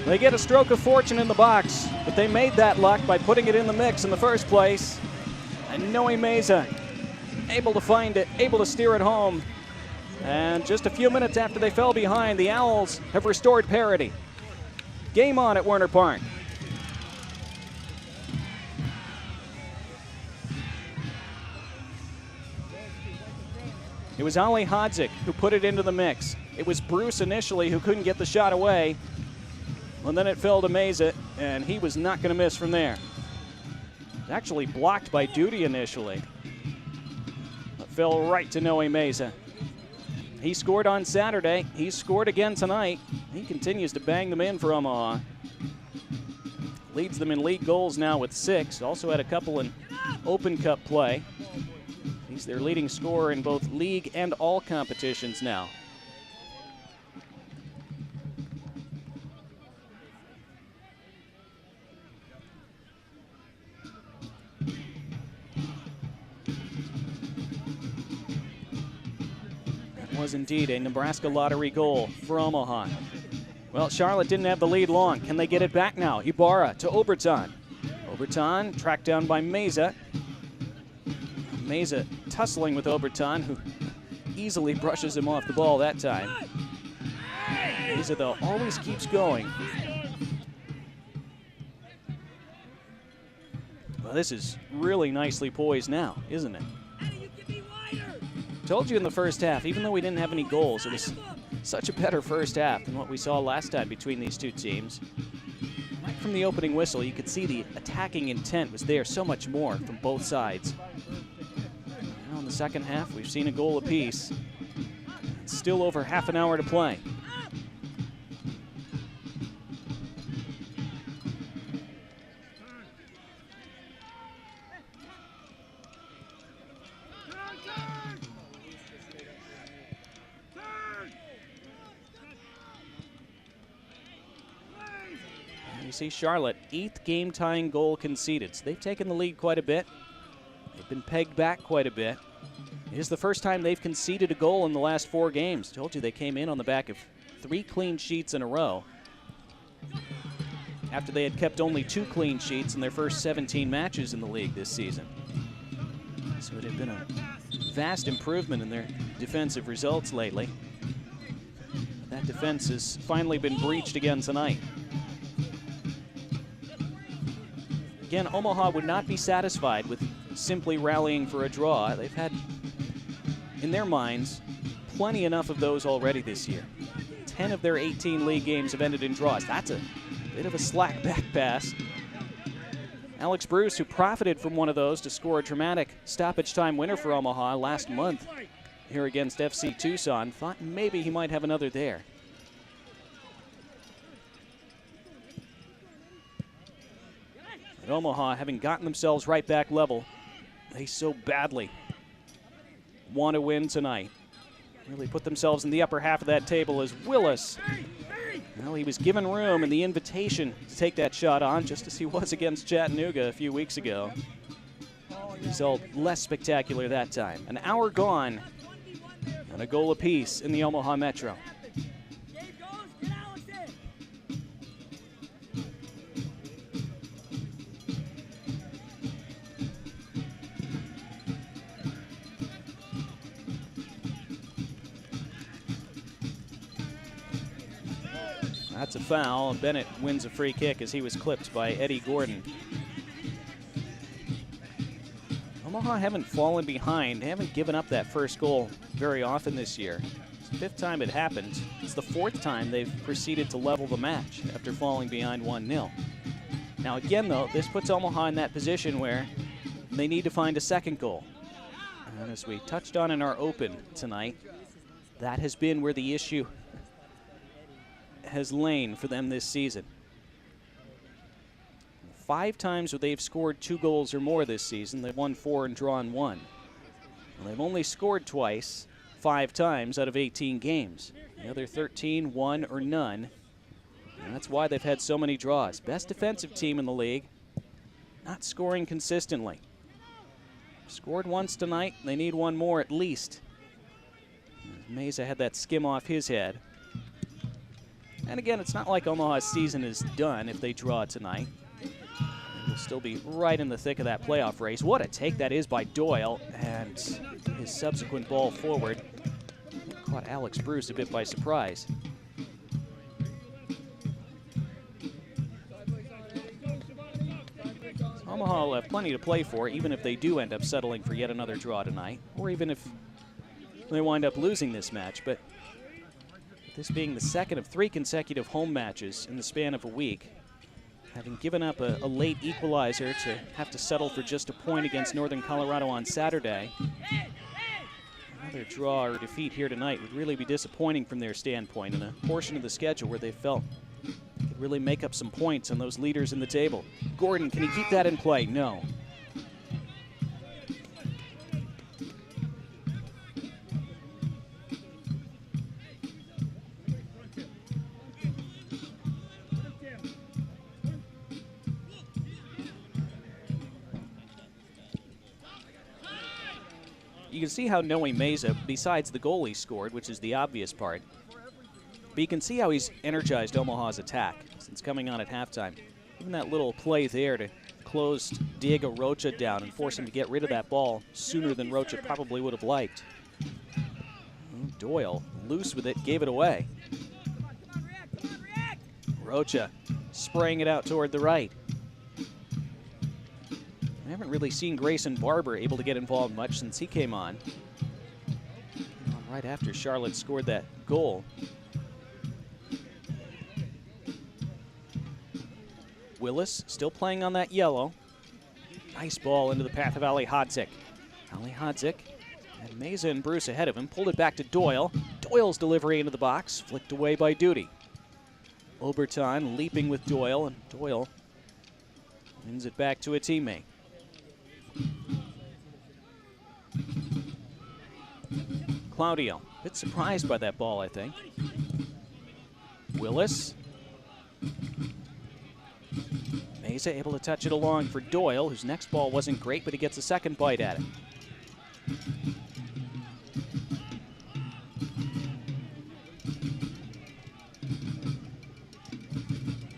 They get a stroke of fortune in the box, but they made that luck by putting it in the mix in the first place. And Noe Meza able to find it, able to steer it home. And just a few minutes after they fell behind, the Owls have restored parity. Game on at Werner Park. It was Ali Hodzik who put it into the mix. It was Bruce initially who couldn't get the shot away. And then it fell to Meza, and he was not going to miss from there. It was actually blocked by Duty initially. It fell right to Noe Meza. He scored on Saturday. He scored again tonight. He continues to bang them in for Omaha. Leads them in league goals now with 6. Also had a couple in Open Cup play. He's their leading scorer in both league and all competitions now. Was indeed a Nebraska lottery goal for Omaha. Well, Charlotte didn't have the lead long. Can they get it back now? Ibarra to Oberton. Oberton tracked down by Meza. Meza tussling with Oberton, who easily brushes him off the ball that time. Meza, though, always keeps going. Well, this is really nicely poised now, isn't it? Told you in the first half, even though we didn't have any goals, it was such a better first half than what we saw last time between these two teams. Right from the opening whistle, you could see the attacking intent was there so much more from both sides. Now in the second half, we've seen a goal apiece. It's still over half an hour to play. See Charlotte, 8th game-tying goal conceded. So they've taken the lead quite a bit. They've been pegged back quite a bit. It is the first time they've conceded a goal in the last 4 games. Told you they came in on the back of 3 clean sheets in a row, after they had kept only 2 clean sheets in their first 17 matches in the league this season. So it had been a vast improvement in their defensive results lately. That defense has finally been breached again tonight. Again, Omaha would not be satisfied with simply rallying for a draw. They've had, in their minds, plenty enough of those already this year. 10 of their 18 league games have ended in draws. That's a bit of a slack back pass. Alex Bruce, who profited from one of those to score a dramatic stoppage time winner for Omaha last month here against FC Tucson, thought maybe he might have another there. But Omaha, having gotten themselves right back level, they so badly want to win tonight. Really put themselves in the upper half of that table as Willis. Well, he was given room and the invitation to take that shot on, just as he was against Chattanooga a few weeks ago. Result less spectacular that time. An hour gone and a goal apiece in the Omaha Metro. That's a foul. Bennett wins a free kick as he was clipped by Eddie Gordon. Omaha haven't fallen behind. They haven't given up that first goal very often this year. It's the 5th time it happened. It's the 4th time they've proceeded to level the match after falling behind 1-0. Now again though, this puts Omaha in that position where they need to find a second goal. And as we touched on in our open tonight, that has been where the issue has lain for them this season. 5 times where they've scored 2 goals or more this season. They've won 4 and drawn 1. And they've only scored twice, 5 times out of 18 games. The other 13, 1 or none. And that's why they've had so many draws. Best defensive team in the league, not scoring consistently. Scored once tonight, they need 1 more at least. Meza had that skim off his head. And again, it's not like Omaha's season is done if they draw tonight. They'll still be right in the thick of that playoff race. What a take that is by Doyle, and his subsequent ball forward caught Alex Bruce a bit by surprise. Omaha will have plenty to play for, even if they do end up settling for yet another draw tonight, or even if they wind up losing this match. But this being the 2nd of 3 consecutive home matches in the span of a week, having given up a late equalizer to have to settle for just a point against Northern Colorado on Saturday, another draw or defeat here tonight would really be disappointing from their standpoint in a portion of the schedule where they felt they could really make up some points on those leaders in the table. Gordon, can he keep that in play? No. You can see how Noe Meza, besides the goal he scored, which is the obvious part, but you can see how he's energized Omaha's attack since coming on at halftime. Even that little play there to close Diego Rocha down and force him to get rid of that ball sooner than Rocha probably would have liked. Doyle, loose with it, gave it away. Rocha spraying it out toward the right. I haven't really seen Grayson Barber able to get involved much since he came on. Right after Charlotte scored that goal. Willis still playing on that yellow. Nice ball into the path of Ali Hodzik. Ali Hodzik had Meza and Bruce ahead of him, pulled it back to Doyle. Doyle's delivery into the box, flicked away by Duty. Oberton leaping with Doyle, and Doyle wins it back to a teammate. Claudio, a bit surprised by that ball, I think. Willis. Meza able to touch it along for Doyle, whose next ball wasn't great, but he gets a second bite at it.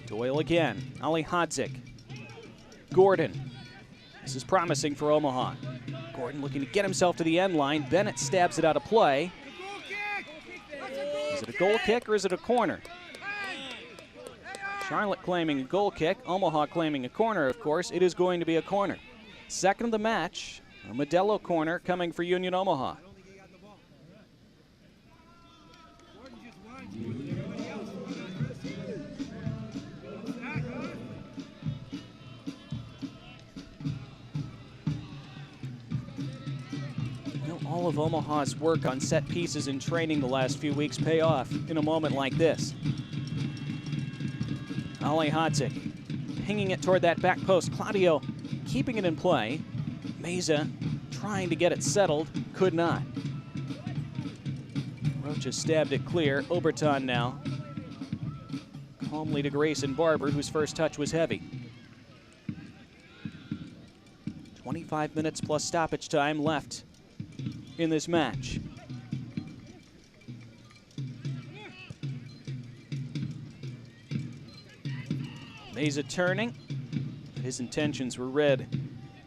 Doyle again. Ali Hodzik. Gordon. This is promising for Omaha. Gordon looking to get himself to the end line. Bennett stabs it out of play. Is it a goal kick or is it a corner? Charlotte claiming a goal kick. Omaha claiming a corner, of course. It is going to be a corner. Second of the match. A Modelo corner coming for Union Omaha. All of Omaha's work on set pieces and training the last few weeks pay off in a moment like this. Ali Hodzik pinging it toward that back post. Claudio keeping it in play. Meza trying to get it settled, could not. Rocha stabbed it clear. Oberton now. Calmly to Grayson Barber, whose first touch was heavy. 25 minutes plus stoppage time left in this match. Meza turning. His intentions were read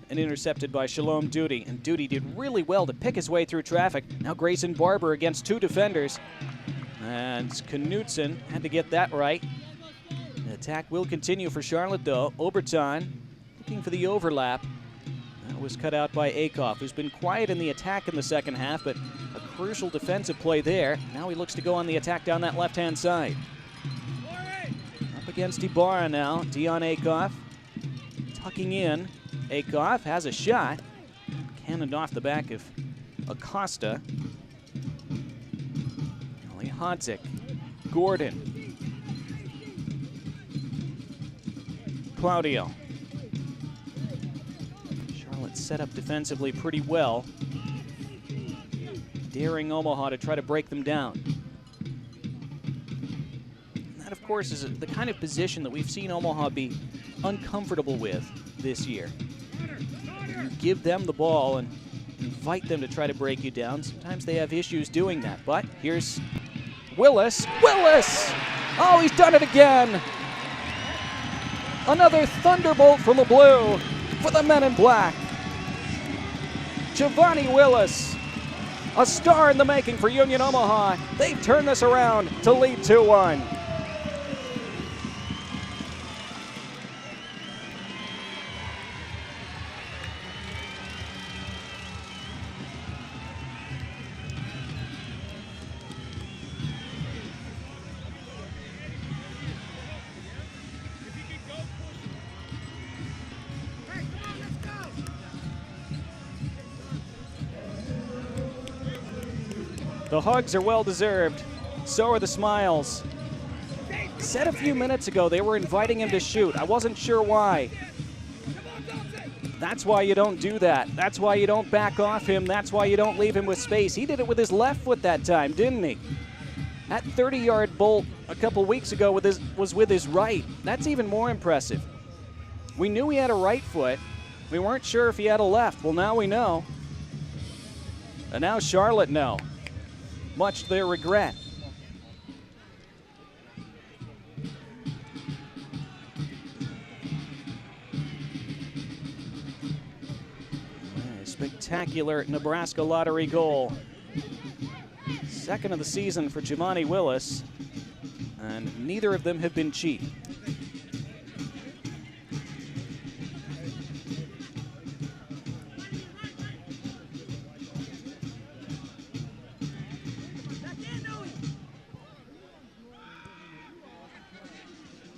and intercepted by Shalom Duty. And Duty did really well to pick his way through traffic. Now Grayson Barber against two defenders. And Knutson had to get that right. The attack will continue for Charlotte, though. Oberton looking for the overlap. That was cut out by Akoff, who's been quiet in the attack in the second half, but a crucial defensive play there. Now he looks to go on the attack down that left-hand side. Up against Ibarra now. Dion Akoff tucking in. Akoff has a shot. Cannoned off the back of Acosta. Ali Hodzik. Gordon. Claudio. Charlotte set up defensively pretty well, daring Omaha to try to break them down. And that, of course, is the kind of position that we've seen Omaha be uncomfortable with this year. You give them the ball and invite them to try to break you down. Sometimes they have issues doing that, but here's Willis. Willis! Oh, he's done it again! Another thunderbolt from the blue for the men in black. Giovanni Willis, a star in the making for Union Omaha. They've turned this around to lead 2-1. The hugs are well-deserved. So are the smiles. Said a few minutes ago they were inviting him to shoot. I wasn't sure why. That's why you don't do that. That's why you don't back off him. That's why you don't leave him with space. He did it with his left foot that time, didn't he? That 30-yard bolt a couple weeks ago was with his right. That's even more impressive. We knew he had a right foot. We weren't sure if he had a left. Well, now we know. And now Charlotte know. Much to their regret. Spectacular Nebraska lottery goal. Second of the season for Giovanni Willis, and neither of them have been cheap.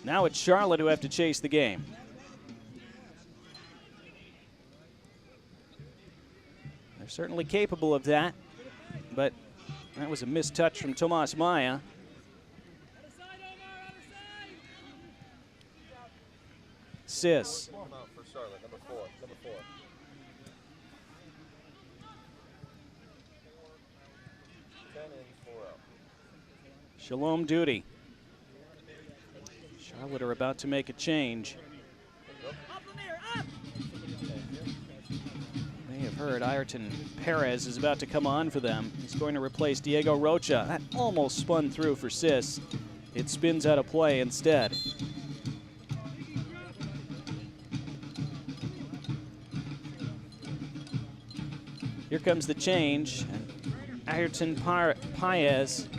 Now it's Charlotte who have to chase the game. They're certainly capable of that, but that was a missed touch from Tomas Maya. Sis. For Charlotte, number four. Shalom Duty. Charlotte are about to make a change. You may have heard Ayrton Perez is about to come on for them. He's going to replace Diego Rocha. That almost spun through for Sis. It spins out of play instead. Here comes the change. And Ayrton Paez,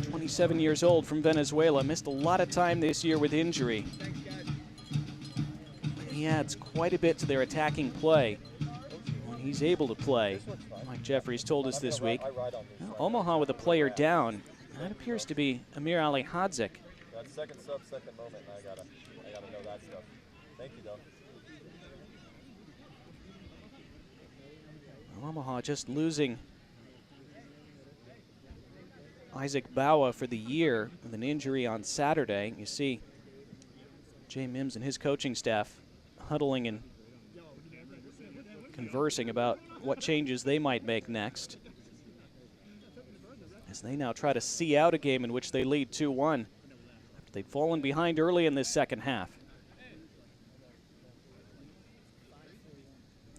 27 years old from Venezuela, missed a lot of time this year with injury. He adds quite a bit to their attacking play when he's able to play. Mike Jeffries told us this week. Now, Omaha with a player down. That appears to be Amir Ali Hadzik. That second sub, second moment, I gotta know that stuff. Thank you, though. Omaha just losing Isaac Bawa for the year with an injury on Saturday. You see Jay Mims and his coaching staff huddling and conversing about what changes they might make next, as they now try to see out a game in which they lead 2-1 after they've fallen behind early in this second half.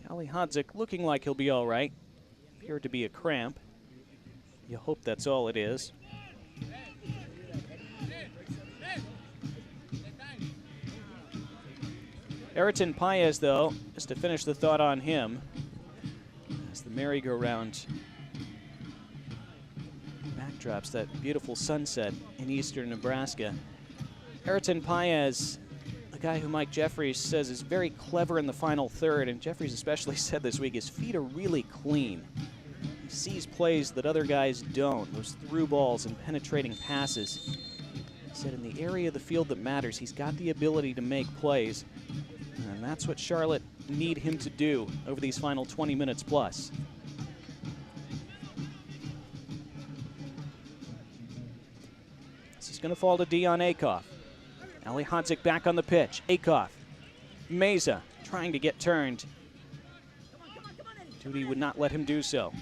Ali Hodzik looking like he'll be all right. Appeared to be a cramp. You hope that's all it is. Ayrton Paez, though, just to finish the thought on him, as the merry-go-round backdrops that beautiful sunset in eastern Nebraska. Ayrton Paez, a guy who Mike Jeffries says is very clever in the final third, and Jeffries especially said this week his feet are really clean. He sees plays that other guys don't, those through balls and penetrating passes. He said in the area of the field that matters, he's got the ability to make plays. And that's what Charlotte need him to do over these final 20 minutes plus. This is going to fall to Dion Akoff. Ali Hodzik back on the pitch. Akoff. Meza trying to get turned. Tootie would not let him do so.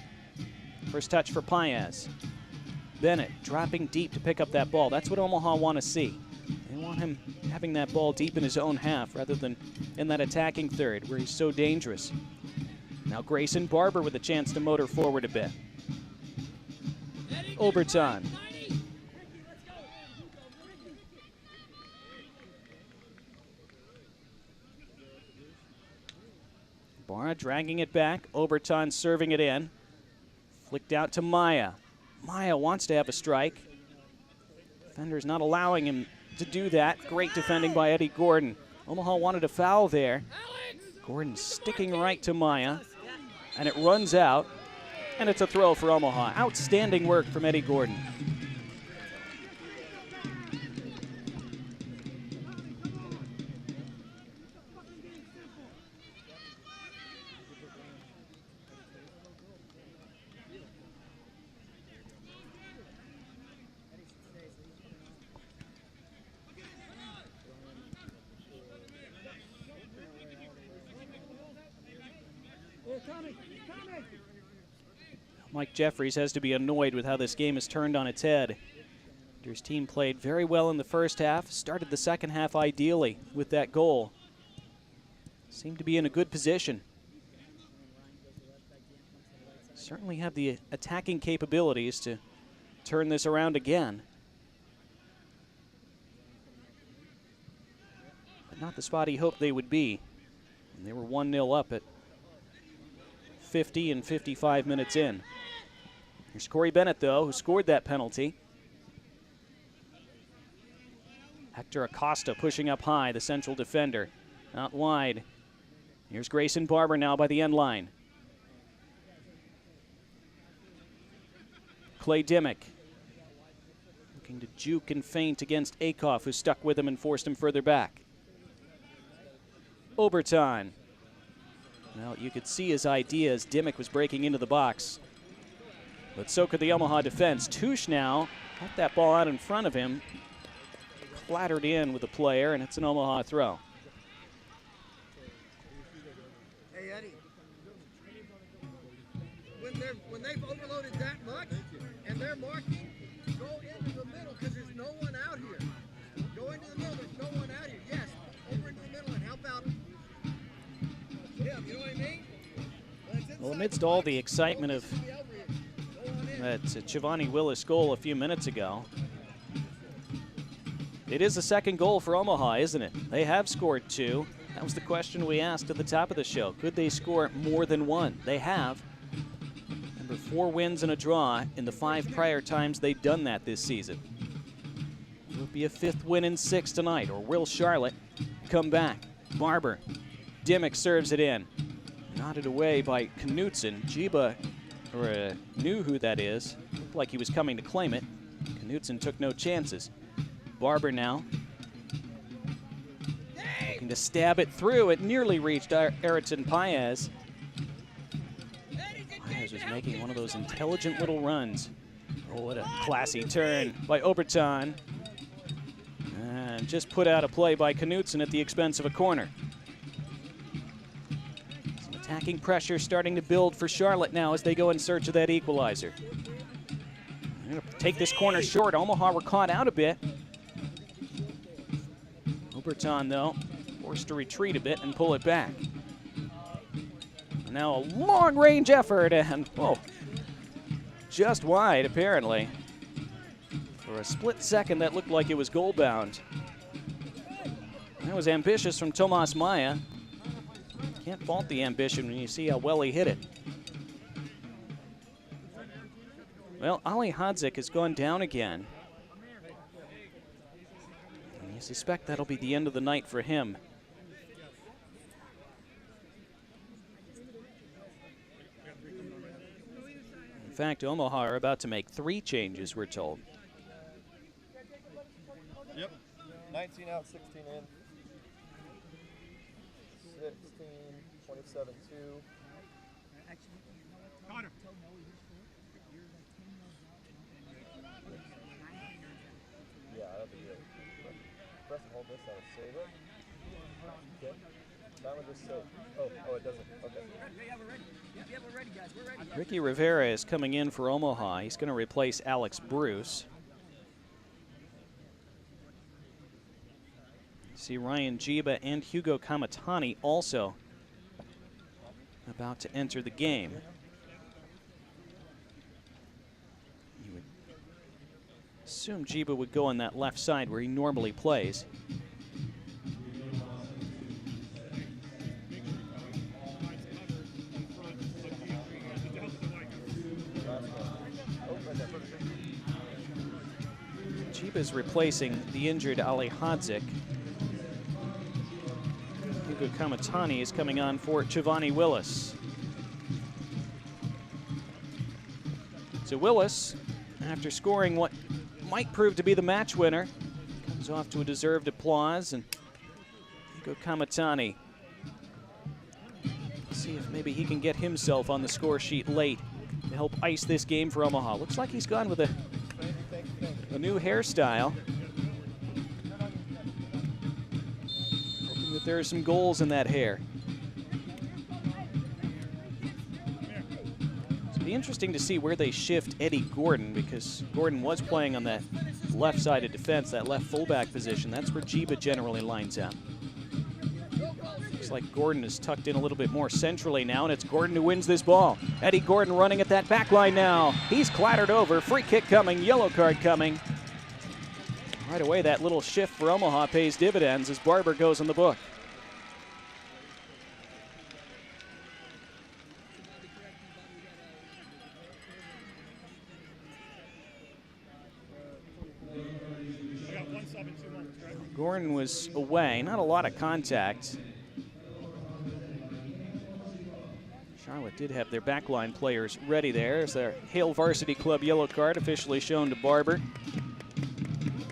First touch for Paez. Bennett dropping deep to pick up that ball. That's what Omaha want to see. They want him having that ball deep in his own half rather than in that attacking third where he's so dangerous. Now Grayson Barber with a chance to motor forward a bit. Oberton. Barra dragging it back. Oberton serving it in. Flicked out to Maya. Maya wants to have a strike. Defender's not allowing him to do that. Great defending by Eddie Gordon. Omaha wanted a foul there. Gordon sticking right to Maya, and it runs out, and it's a throw for Omaha. Outstanding work from Eddie Gordon. Mike Jeffries has to be annoyed with how this game has turned on its head. His team played very well in the first half, started the second half ideally with that goal. Seemed to be in a good position. Certainly have the attacking capabilities to turn this around again. But not the spot he hoped they would be. And they were 1-0 up at 50 and 55 minutes in. Here's Corey Bennett, though, who scored that penalty. Hector Acosta pushing up high, the central defender. Out wide. Here's Grayson Barber now by the end line. Clay Dimmick looking to juke and feint against Akoff, who stuck with him and forced him further back. Oberton. Well, you could see his idea as Dimmick was breaking into the box. But so could the Omaha defense. Touche now got that ball out in front of him. Clattered in with the player, and it's an Omaha throw. Hey, Eddie. When they've overloaded that much and they're marking, go into the middle because there's no one out here. Go into the middle, there's no one out here. Yes, over into the middle and help out him, you know what I mean? Well, amidst all the excitement of that Chivani Willis goal a few minutes ago, it is the second goal for Omaha, isn't it? They have scored 2. That was the question we asked at the top of the show. Could they score more than 1? They have. Remember, 4 wins and a draw in the 5 prior times they've done that this season. Will it be a 5th win in 6 tonight, or will Charlotte come back? Barber. Dimmick serves it in. Nodded away by Knutson. Jiba knew who that is. Looked like he was coming to claim it. Knutson took no chances. Barber now. Looking to stab it through. It nearly reached Ayrton Paez. Paez was making one of those intelligent little runs. Oh, what a classy turn by Oberton. And just put out a play by Knutson at the expense of a corner. Some attacking pressure starting to build for Charlotte now as they go in search of that equalizer. They're going to take this corner short. Omaha were caught out a bit. Oberton, though, forced to retreat a bit and pull it back. Now a long-range effort, and oh, just wide, apparently. For a split second, that looked like it was goal-bound. That was ambitious from Tomas Maya. Can't fault the ambition when you see how well he hit it. Well, Ali Hadzik has gone down again. And you suspect that'll be the end of the night for him. In fact, Omaha are about to make 3 changes, we're told. Yep. 19 out, 16 in. 16, 27, 2. Connor. Yeah, that'd be good. Press and hold this and save it. Okay. That one just saved. Oh, it doesn't. Okay. Yeah, we're ready, guys. We're ready. Ricky Rivera is coming in for Omaha. He's going to replace Alex Bruce. See Ryan Jiba and Hugo Kamatani also about to enter the game. You would assume Jiba would go on that left side where he normally plays. Jiba is replacing the injured Ali Hadzik. Hugo Kamatani is coming on for Giovanni Willis. So Willis, after scoring what might prove to be the match winner, comes off to a deserved applause, and Hugo Kamatani, see if maybe he can get himself on the score sheet late to help ice this game for Omaha. Looks like he's gone with a new hairstyle. That there are some goals in that hair. It'll be interesting to see where they shift Eddie Gordon, because Gordon was playing on that left side of defense, that left fullback position. That's where Jiba generally lines up. Looks like Gordon is tucked in a little bit more centrally now, and it's Gordon who wins this ball. Eddie Gordon running at that back line now. He's clattered over. Free kick coming, yellow card coming. Right away, that little shift for Omaha pays dividends as Barber goes in the book. Gordon was away, not a lot of contact. Charlotte did have their backline players ready there as their Hale Varsity Club yellow card officially shown to Barber.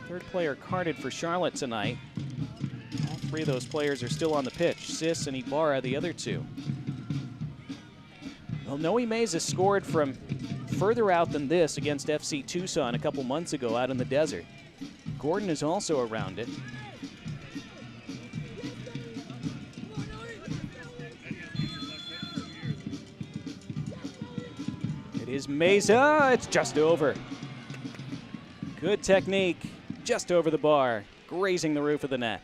Third player carded for Charlotte tonight. All 3 of those players are still on the pitch. Sis and Ibarra, the other 2. Well, Noe Meza scored from further out than this against FC Tucson a couple months ago out in the desert. Gordon is also around it. It is Meza. It's just over. Good technique. Just over the bar, grazing the roof of the net.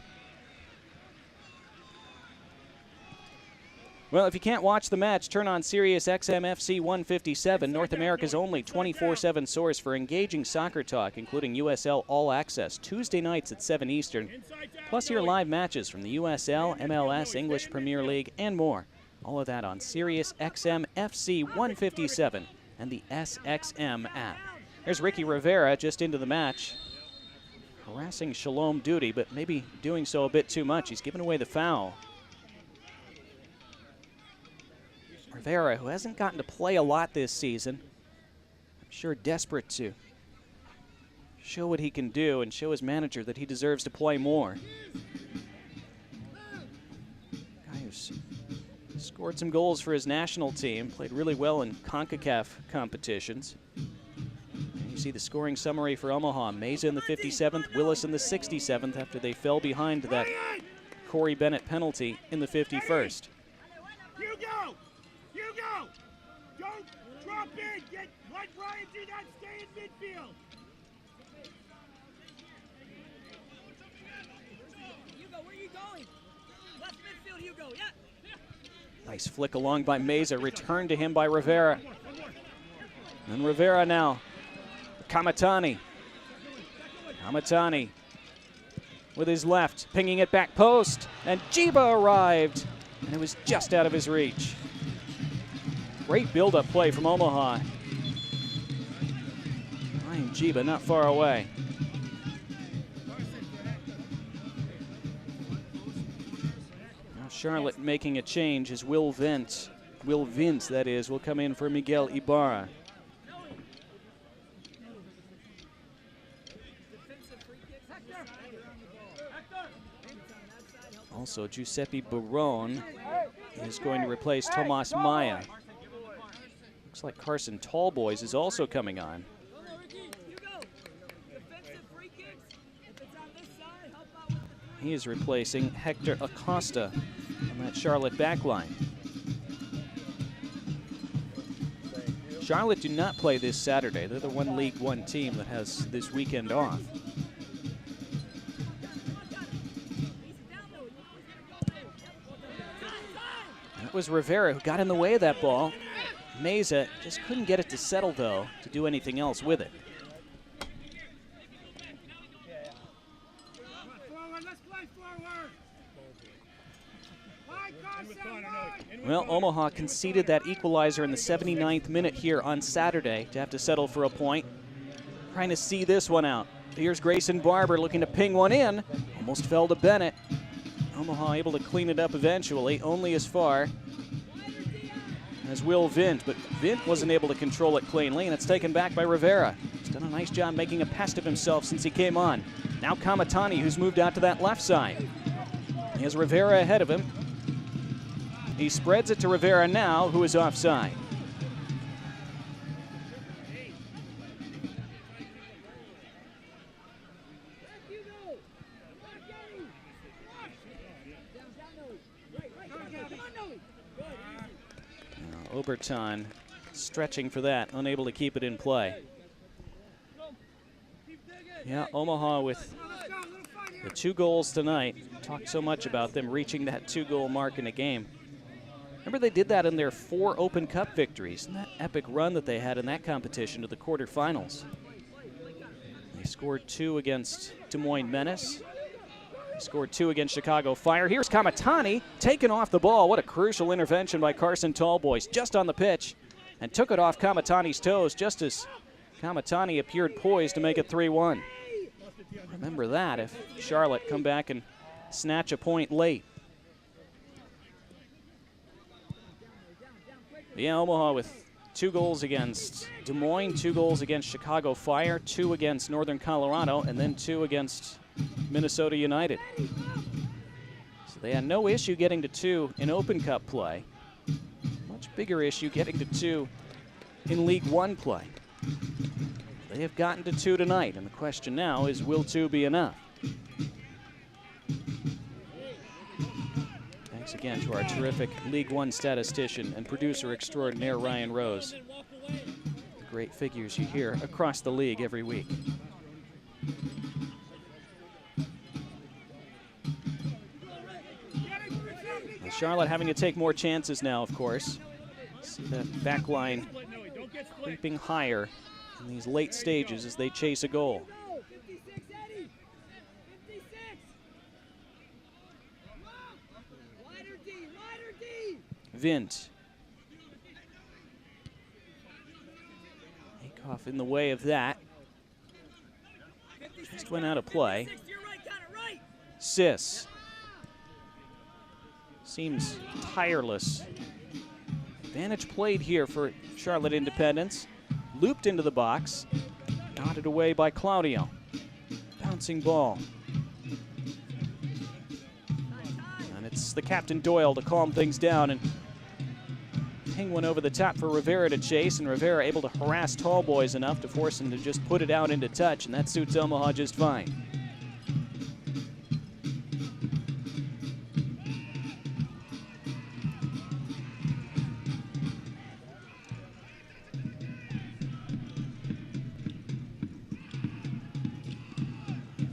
Well, if you can't watch the match, turn on Sirius XM FC 157, North America's only 24/7 source for engaging soccer talk, including USL All Access, Tuesday nights at 7 Eastern, plus hear live matches from the USL, MLS, English Premier League, and more. All of that on Sirius XM FC 157 and the SXM app. There's Ricky Rivera just into the match. Harassing Shalom Duty, but maybe doing so a bit too much. He's given away the foul. Rivera, who hasn't gotten to play a lot this season, I'm sure desperate to show what he can do and show his manager that he deserves to play more. Guy who's scored some goals for his national team, played really well in CONCACAF competitions. He's see the scoring summary for Omaha. Meza in the 57th, Willis in the 67th after they fell behind that Corey Bennett penalty in the 51st. Hugo! Hugo! Don't drop in! Let Ryan do that! Stay in midfield! Hugo, where are you going? Left midfield, Hugo, yeah! Nice flick along by Meza, returned to him by Rivera. And Rivera now. Kamatani. Kamatani with his left, pinging it back post, and Jiba arrived, and it was just out of his reach. Great build-up play from Omaha. Ryan Jiba not far away. Now Charlotte making a change as Will Vince, that is, will come in for Miguel Ibarra. Also, Giuseppe Barone is going to replace Tomas Maya. Looks like Carson Tallboys is also coming on. He is replacing Hector Acosta on that Charlotte backline. Charlotte do not play this Saturday. They're the one League One team that has this weekend off. That was Rivera who got in the way of that ball. Meza just couldn't get it to settle, though, to do anything else with it. Well, Omaha conceded that equalizer in the 79th minute here on Saturday to have to settle for a point. Trying to see this one out. Here's Grayson Barber looking to ping one in. Almost fell to Bennett. Omaha able to clean it up eventually, only as far as Will Vint, but Vint wasn't able to control it cleanly, and it's taken back by Rivera. He's done a nice job making a pest of himself since he came on. Now Kamatani, who's moved out to that left side. He has Rivera ahead of him. He spreads it to Rivera now, who is offside. Oberton stretching for that, unable to keep it in play. Yeah, Omaha with the 2 goals tonight. Talked so much about them reaching that 2-goal mark in a game. Remember, they did that in their 4 Open Cup victories and that epic run that they had in that competition to the quarterfinals. They scored 2 against Des Moines Menace. Scored 2 against Chicago Fire. Here's Kamatani taken off the ball. What a crucial intervention by Carson Tallboys, just on the pitch, and took it off Kamatani's toes just as Kamatani appeared poised to make it 3-1. Remember that if Charlotte come back and snatch a point late. Yeah, Omaha with 2 goals against Des Moines, 2 goals against Chicago Fire, 2 against Northern Colorado, and then 2 against Minnesota United. So they had no issue getting to 2 in Open Cup play. Much bigger issue getting to 2 in League One play. They have gotten to 2 tonight, and the question now is, will 2 be enough? Thanks again to our terrific League One statistician and producer extraordinaire, Ryan Rose. The great figures you hear across the league every week. Charlotte having to take more chances now, of course. See that back line creeping higher in these late stages as they chase a goal. Vint. Akoff in the way of that. Just went out of play. Sis. Seems tireless. Advantage played here for Charlotte Independence. Looped into the box. Nodded away by Claudio. Bouncing ball. And it's the captain Doyle to calm things down and ping one over the top for Rivera to chase, and Rivera able to harass Tall Boys enough to force him to just put it out into touch, and that suits Omaha just fine.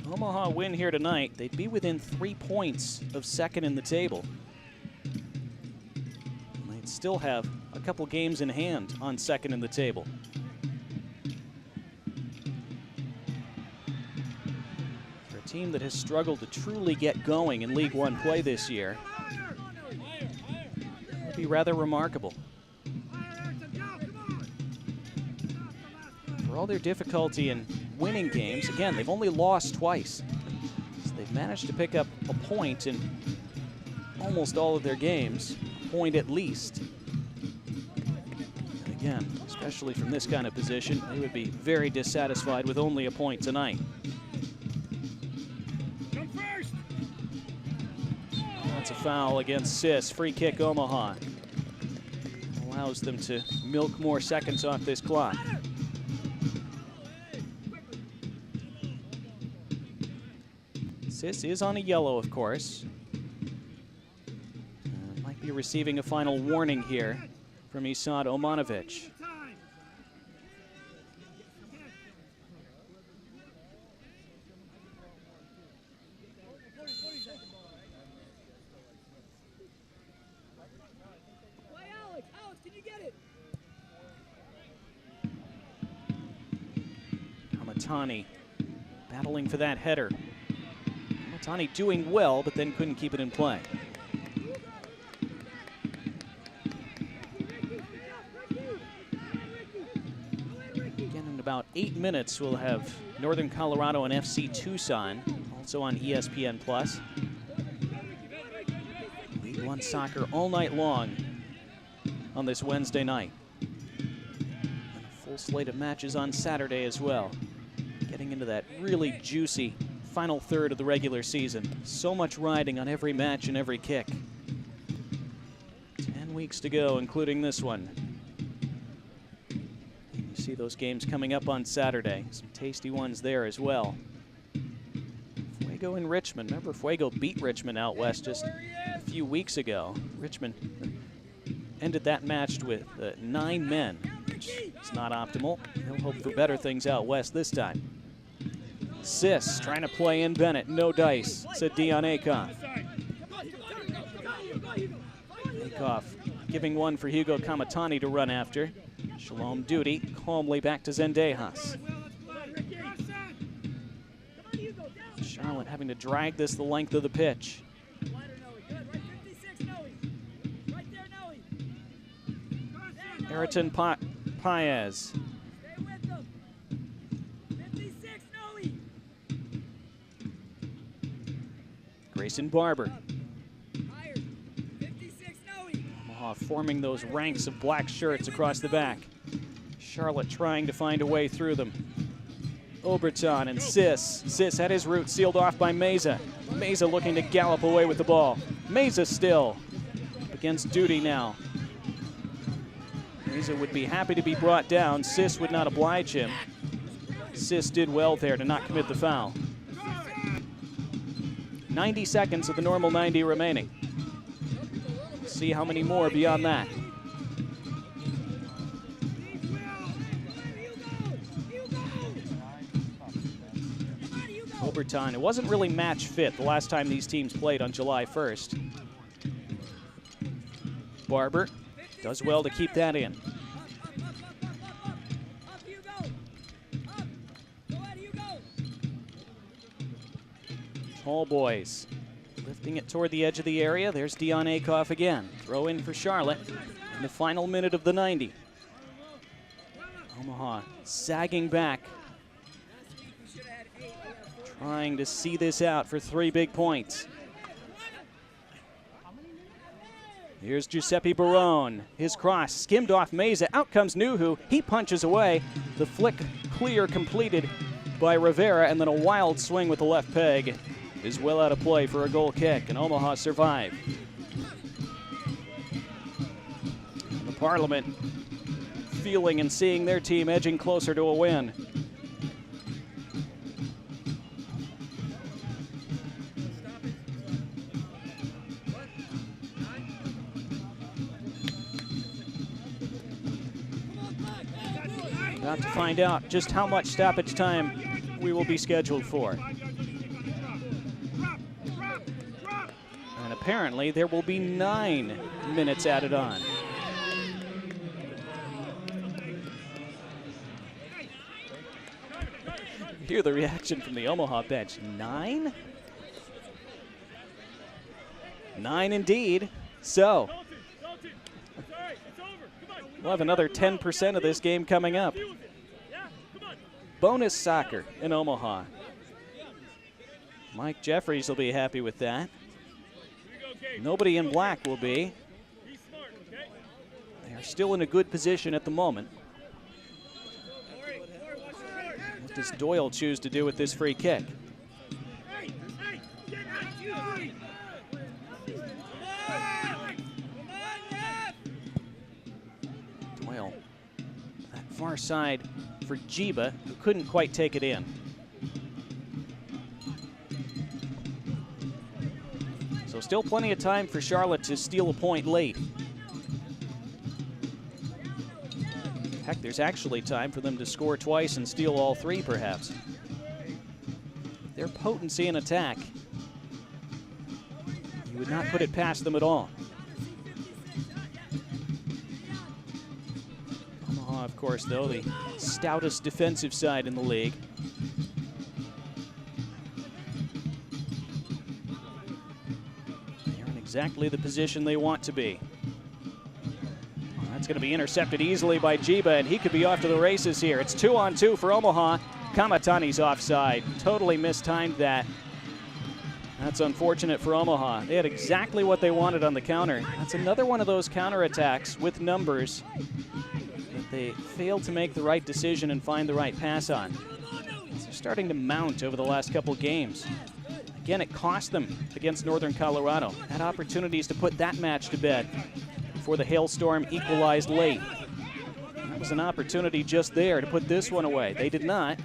Omaha win here tonight, they'd be within 3 points of second in the table. They'd still have a couple games in hand on second in the table. For a team that has struggled to truly get going in League One play this year, it would be rather remarkable. For all their difficulty in winning games, again, they've only lost twice. So they've managed to pick up a point in almost all of their games, a point at least. And again, especially from this kind of position, they would be very dissatisfied with only a point tonight. That's a foul against Sis. Free kick Omaha. Allows them to milk more seconds off this clock. Sis is on a yellow, of course. Might be receiving a final warning here from Isad Omanovic. Alex, can you get it? Kamatani battling for that header. Kamatani doing well, but then couldn't keep it in play. Again, in about 8 minutes, we'll have Northern Colorado and FC Tucson, also on ESPN+. League One soccer all night long on this Wednesday night. And a full slate of matches on Saturday as well. Getting into that really juicy final third of the regular season. So much riding on every match and every kick. 10 weeks to go, including this one. And you see those games coming up on Saturday. Some tasty ones there as well. Fuego in Richmond. Remember, Fuego beat Richmond out west just a few weeks ago. Richmond ended that match with 9 men, which is not optimal. They'll hope for better things out west this time. Sis trying to play in Bennett. No dice, said Dion Akoff. Akoff giving one for Hugo Kamatani to run after. Shalom Duty calmly back to Zendejas. Charlotte having to drag this the length of the pitch. Ayrton Paez. Grayson Barber. Omaha forming those ranks of black shirts across the back. Charlotte trying to find a way through them. Oberton and Sis. Sis had his route sealed off by Meza. Meza looking to gallop away with the ball. Meza still against Duty now. Meza would be happy to be brought down. Sis would not oblige him. Sis did well there to not commit the foul. 90 seconds of the normal 90 remaining. See how many more beyond that. Oberton, it wasn't really match fit the last time these teams played on July 1st. Barber does well to keep that in. Tall Boys lifting it toward the edge of the area. There's Dion Akoff again. Throw in for Charlotte in the final minute of the 90. Omaha sagging back, trying to see this out for 3 big points. Here's Giuseppe Barone. His cross skimmed off Meza. Out comes Nuhu. He punches away. The flick clear completed by Rivera, and then a wild swing with the left peg is well out of play for a goal kick, and Omaha survive. The Parliament feeling and seeing their team edging closer to a win. About to find out just how much stoppage time we will be scheduled for. And apparently there will be 9 minutes added on. Hear the reaction from the Omaha bench. 9? 9 indeed. So we'll have another 10% of this game coming up. Bonus soccer in Omaha. Mike Jeffries will be happy with that. Nobody in black will be. They are still in a good position at the moment. What does Doyle choose to do with this free kick? Doyle, that far side for Jiba, who couldn't quite take it in. So still plenty of time for Charlotte to steal a point late. Heck, there's actually time for them to score twice and steal all 3, perhaps. Their potency in attack, you would not put it past them at all. Omaha, of course, though, the stoutest defensive side in the league. They're in exactly the position they want to be. That's going to be intercepted easily by Jiba, and he could be off to the races here. It's 2-on-2 for Omaha. Kamatani's offside. Totally mistimed that. That's unfortunate for Omaha. They had exactly what they wanted on the counter. That's another one of those counterattacks with numbers that they failed to make the right decision and find the right pass on. They're starting to mount over the last couple games. Again, it cost them against Northern Colorado. Had opportunities to put that match to bed before the hailstorm equalized late. That was an opportunity just there to put this one away. They did not.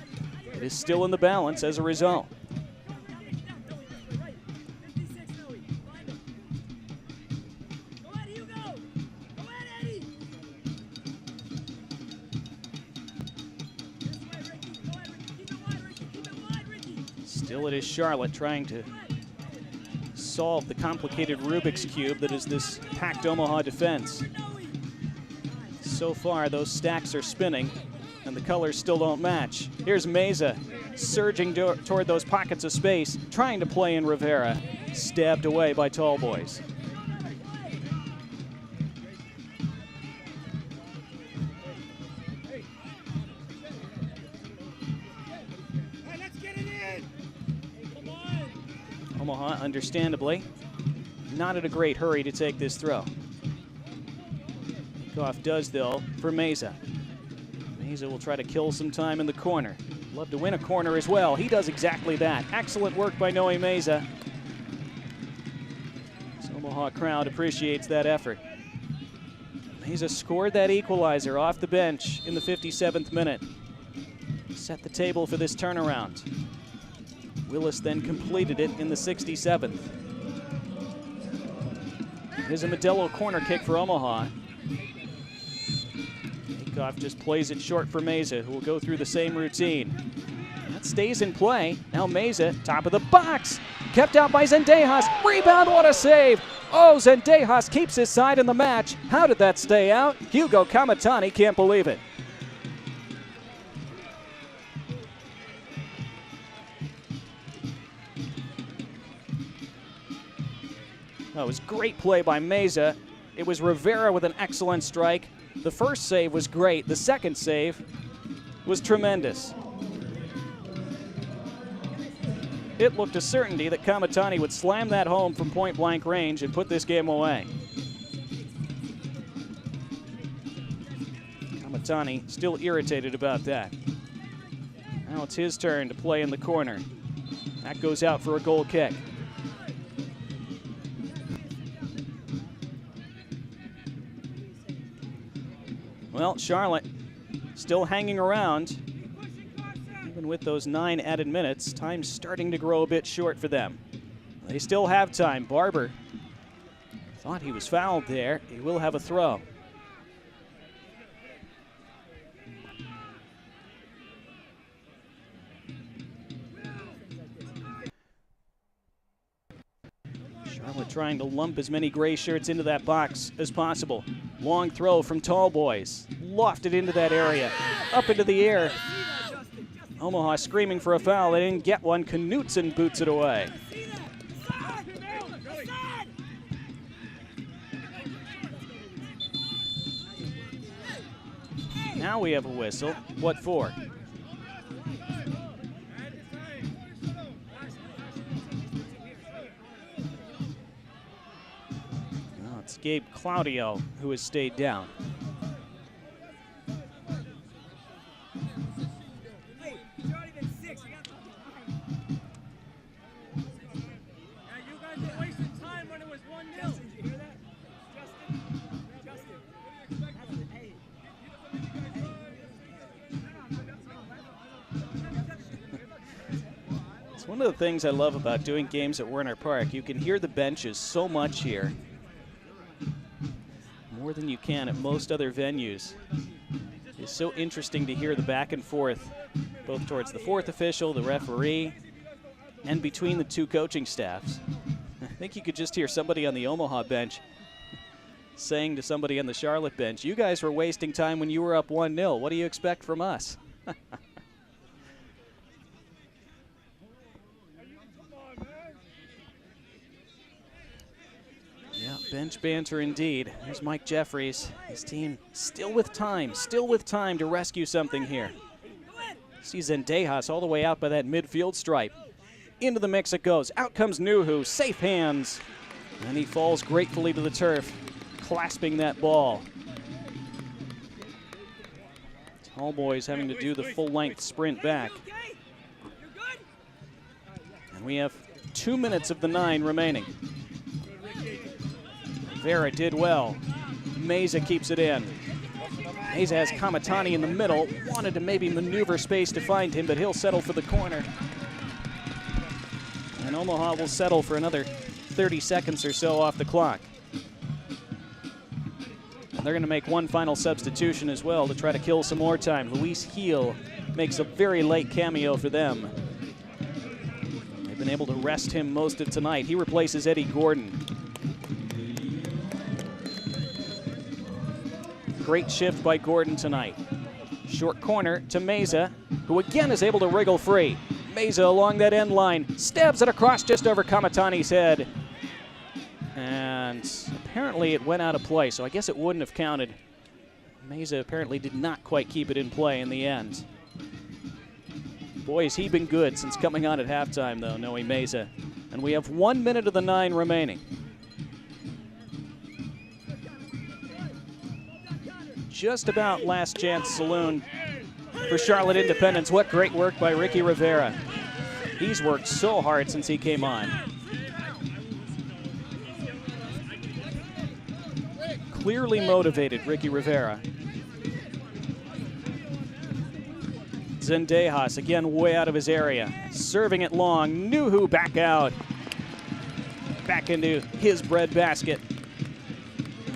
It is still in the balance as a result. Still it is Charlotte trying to solve the complicated Rubik's Cube that is this packed Omaha defense. So far, those stacks are spinning, and the colors still don't match. Here's Meza surging toward those pockets of space, trying to play in Rivera. Stabbed away by Tall Boys. Omaha, understandably, not in a great hurry to take this throw. Kickoff does, though, for Meza. Meza will try to kill some time in the corner. Love to win a corner as well. He does exactly that. Excellent work by Noe Meza. This Omaha crowd appreciates that effort. Meza scored that equalizer off the bench in the 57th minute. Set the table for this turnaround. Willis then completed it in the 67th. Here's a Modelo corner kick for Omaha. Takeoff just plays it short for Meza, who will go through the same routine. That stays in play. Now Meza, top of the box. Kept out by Zendejas. Rebound, what a save. Oh, Zendejas keeps his side in the match. How did that stay out? Hugo Kamatani can't believe it. That was great play by Meza. It was Rivera with an excellent strike. The first save was great. The second save was tremendous. It looked a certainty that Kamatani would slam that home from point-blank range and put this game away. Kamatani still irritated about that. Now it's his turn to play in the corner. That goes out for a goal kick. Well, Charlotte still hanging around. Even with those 9 added minutes, time's starting to grow a bit short for them. They still have time. Barber thought he was fouled there. He will have a throw. Charlotte trying to lump as many gray shirts into that box as possible. Long throw from Tall Boys. Lofted into that area. Up into the air. Omaha screaming for a foul. They didn't get one. Knutson boots it away. Now we have a whistle. What for? Oh, it's Gabe Claudio who has stayed down. One of the things I love about doing games at Werner Park, you can hear the benches so much here. More than you can at most other venues. It's so interesting to hear the back and forth, both towards the fourth official, the referee, and between the two coaching staffs. I think you could just hear somebody on the Omaha bench saying to somebody on the Charlotte bench, "You guys were wasting time when you were up 1-0. What do you expect from us?" Yeah, bench banter indeed. There's Mike Jeffries. His team still with time to rescue something here. See Zendejas all the way out by that midfield stripe. Into the mix it goes. Out comes Nuhu, safe hands. And he falls gratefully to the turf, clasping that ball. Tall Boys having to do the full-length sprint back. And we have 2 minutes of the 9 remaining. Vera did well. Meza keeps it in. Meza has Kamatani in the middle. Wanted to maybe maneuver space to find him, but he'll settle for the corner. And Omaha will settle for another 30 seconds or so off the clock. And they're going to make one final substitution as well to try to kill some more time. Luis Heel makes a very late cameo for them. They've been able to rest him most of tonight. He replaces Eddie Gordon. Great shift by Gordon tonight. Short corner to Meza, who again is able to wriggle free. Meza along that end line, stabs it across just over Kamatani's head. And apparently it went out of play, so I guess it wouldn't have counted. Meza apparently did not quite keep it in play in the end. Boy, has he been good since coming on at halftime, though, Noe Meza. And we have 1 minute of the 9 remaining. Just about last chance saloon for Charlotte Independence. What great work by Ricky Rivera. He's worked so hard since he came on. Clearly motivated, Ricky Rivera. Zendejas again way out of his area. Serving it long. Nuhu back out. Back into his breadbasket.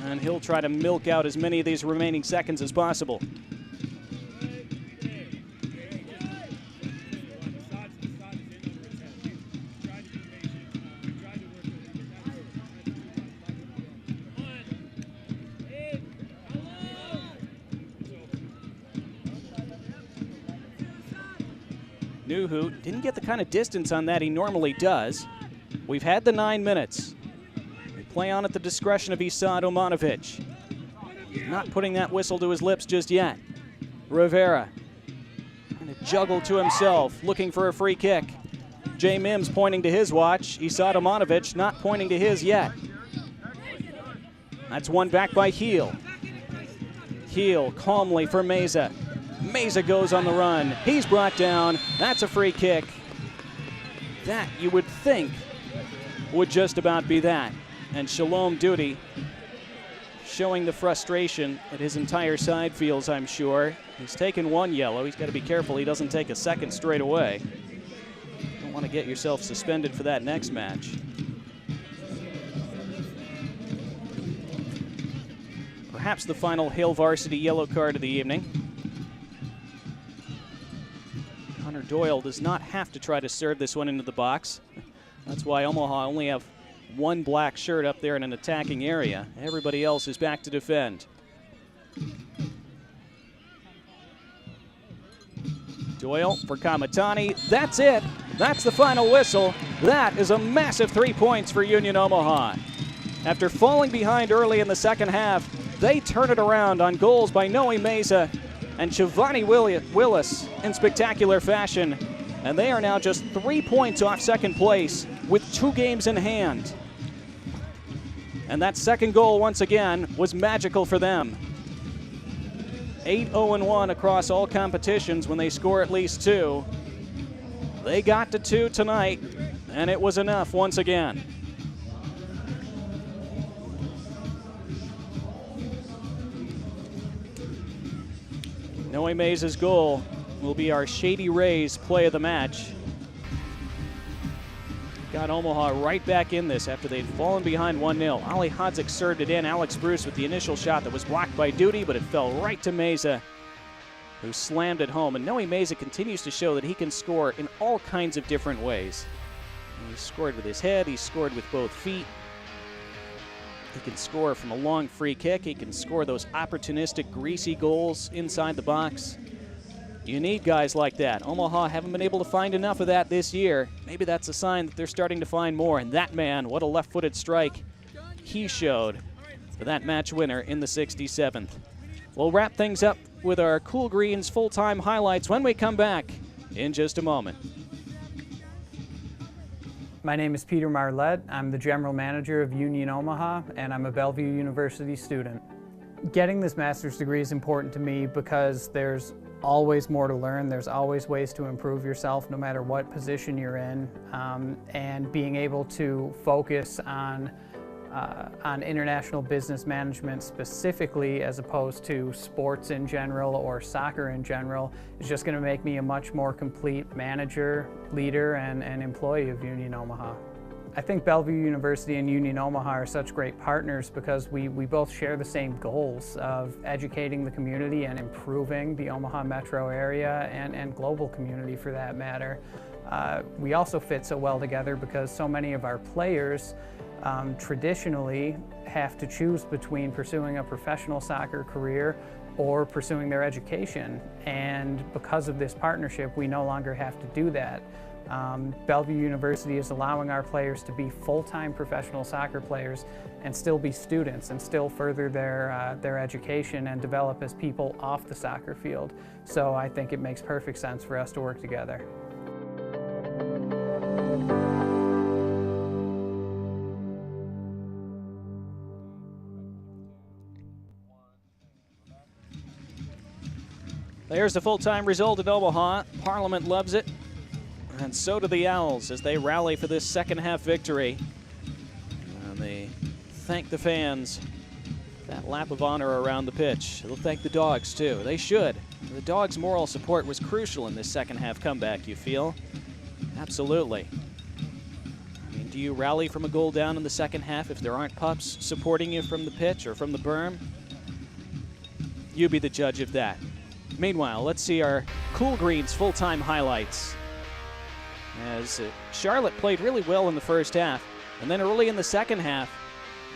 And he'll try to milk out as many of these remaining seconds as possible. Nuhu didn't get the kind of distance on that he normally does. We've had the 9 minutes. Play on at the discretion of Isad Omanovic. Not putting that whistle to his lips just yet. Rivera trying to juggle to himself, looking for a free kick. Jay Mims pointing to his watch. Isad Omanovic not pointing to his yet. That's one back by Heel. Heel calmly for Meza. Meza goes on the run. He's brought down. That's a free kick. That, you would think, would just about be that. And Shalom Duty showing the frustration that his entire side feels, I'm sure. He's taken one yellow. He's got to be careful he doesn't take a second straight away. Don't want to get yourself suspended for that next match. Perhaps the final Hale varsity yellow card of the evening. Connor Doyle does not have to try to serve this one into the box. That's why Omaha only have one black shirt up there in an attacking area. Everybody else is back to defend. Doyle for Kamatani. That's it. That's the final whistle. That is a massive 3 points for Union Omaha. After falling behind early in the second half, they turn it around on goals by Noe Meza and Giovanni Willis in spectacular fashion. And they are now just 3 points off second place with 2 games in hand. And that second goal, once again, was magical for them. 8-0-1 across all competitions when they score at least 2. They got to 2 tonight, and it was enough once again. Noe Meza's goal will be our Shady Rays play of the match. Got Omaha right back in this after they'd fallen behind 1-0. Ali Hodzik served it in. Alex Bruce with the initial shot that was blocked by Duty, but it fell right to Meza, who slammed it home. And Noe Meza continues to show that he can score in all kinds of different ways. He scored with his head. He scored with both feet. He can score from a long free kick. He can score those opportunistic, greasy goals inside the box. You need guys like that. Omaha haven't been able to find enough of that this year. Maybe that's a sign that they're starting to find more. And that man, what a left-footed strike he showed for that match winner in the 67th. We'll wrap things up with our Cool Greens full-time highlights when we come back in just a moment. My name is Peter Marlette. I'm the general manager of Union Omaha, and I'm a Bellevue University student. Getting this master's degree is important to me because there's always more to learn. There's always ways to improve yourself no matter what position you're in, and being able to focus on international business management specifically as opposed to sports in general or soccer in general is just going to make me a much more complete manager, leader, and employee of Union Omaha. I think Bellevue University and Union Omaha are such great partners because we both share the same goals of educating the community and improving the Omaha metro area and global community for that matter. We also fit so well together because so many of our players traditionally have to choose between pursuing a professional soccer career or pursuing their education. And because of this partnership, we no longer have to do that. Bellevue University is allowing our players to be full-time professional soccer players and still be students and still further their education and develop as people off the soccer field. So I think it makes perfect sense for us to work together. There's the full-time result at Omaha. Parliament loves it, and so do the Owls as they rally for this second-half victory. And they thank the fans. That lap of honor around the pitch. They'll thank the Dogs, too. They should. The Dogs' moral support was crucial in this second-half comeback, you feel? Absolutely. I mean, do you rally from a goal down in the second half if there aren't pups supporting you from the pitch or from the berm? You be the judge of that. Meanwhile, let's see our Cool Greens full-time highlights. As Charlotte played really well in the first half, and then early in the second half,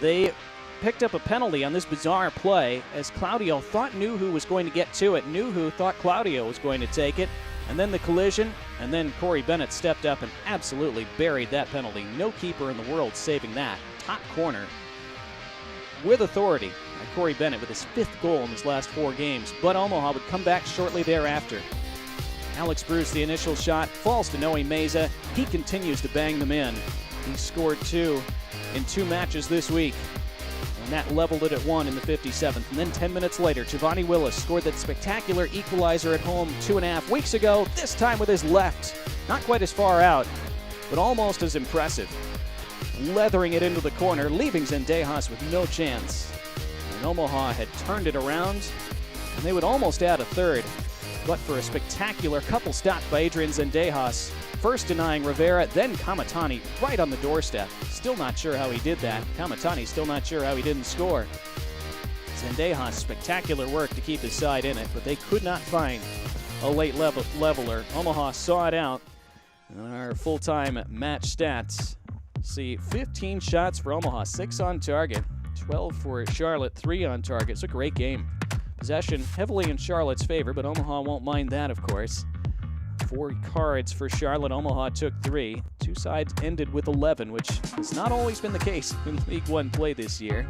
they picked up a penalty on this bizarre play as Claudio thought Nuhu was going to get to it. Nuhu thought Claudio was going to take it, and then the collision, and then Corey Bennett stepped up and absolutely buried that penalty. No keeper in the world saving that. Top corner with authority. Corey Bennett with his 5th goal in his last 4 games, but Omaha would come back shortly thereafter. Alex Bruce, the initial shot, falls to Noe Meza. He continues to bang them in. He scored 2 in 2 matches this week, and that leveled it at 1 in the 57th. And then 10 minutes later, Giovanni Willis scored that spectacular equalizer at home 2.5 weeks ago, this time with his left. Not quite as far out, but almost as impressive. Leathering it into the corner, leaving Zendejas with no chance. And Omaha had turned it around, and they would almost add a third, but for a spectacular couple stopped by Adrian Zendejas, first denying Rivera, then Kamatani right on the doorstep. Still not sure how he did that. Kamatani still not sure how he didn't score. Zendejas, spectacular work to keep his side in it, but they could not find a late leveler. Omaha saw it out. And our full-time match stats see 15 shots for Omaha, 6 on target, 12 for Charlotte, 3 on target. It's a great game. Possession heavily in Charlotte's favor, but Omaha won't mind that, of course. 4 cards for Charlotte. Omaha took 3. 2 sides ended with 11, which has not always been the case in League One play this year.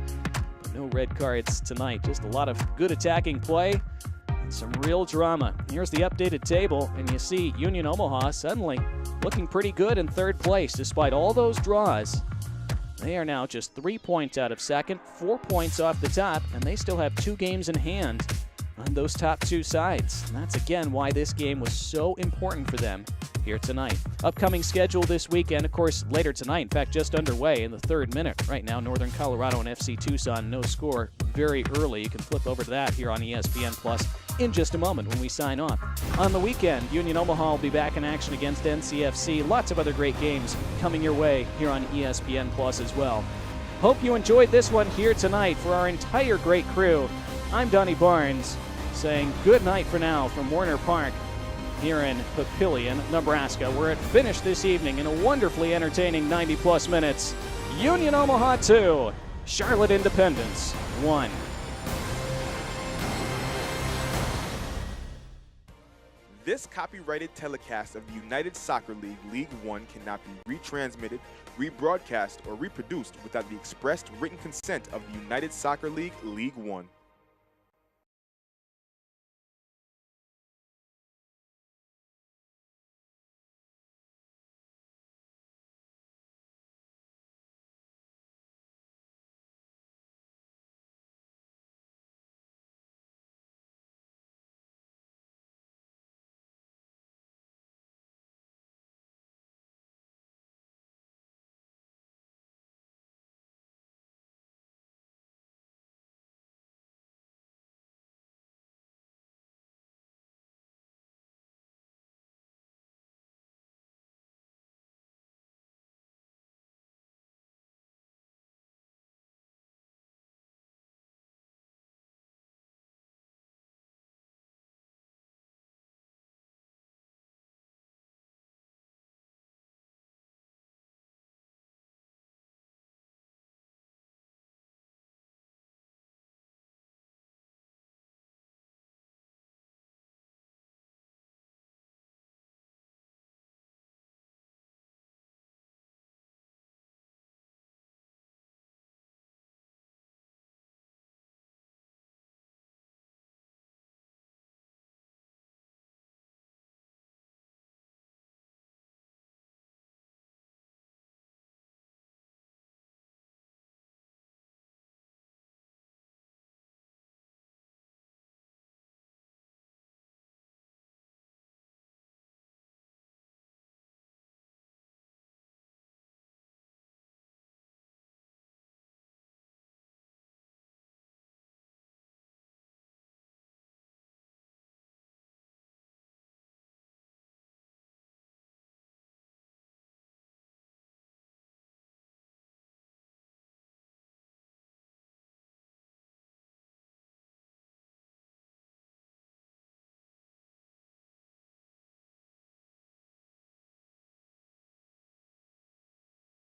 But no red cards tonight. Just a lot of good attacking play and some real drama. Here's the updated table, and you see Union Omaha suddenly looking pretty good in 3rd place despite all those draws. They are now just 3 points out of 2nd, 4 points off the top, and they still have 2 games in hand on those top 2 sides. And that's again why this game was so important for them here tonight. Upcoming schedule this weekend, of course, later tonight, in fact, just underway in the 3rd minute. Right now, Northern Colorado and FC Tucson, no score very early. You can flip over to that here on ESPN Plus in just a moment when we sign off. On the weekend, Union Omaha will be back in action against NCFC. Lots of other great games coming your way here on ESPN Plus as well. Hope you enjoyed this one here tonight. For our entire great crew, I'm Donnie Barnes saying good night for now from Warner Park here in Papillion, Nebraska, where it finished this evening in a wonderfully entertaining 90-plus minutes. Union Omaha 2, Charlotte Independence 1. This copyrighted telecast of the United Soccer League League One cannot be retransmitted, rebroadcast, or reproduced without the expressed written consent of the United Soccer League League One.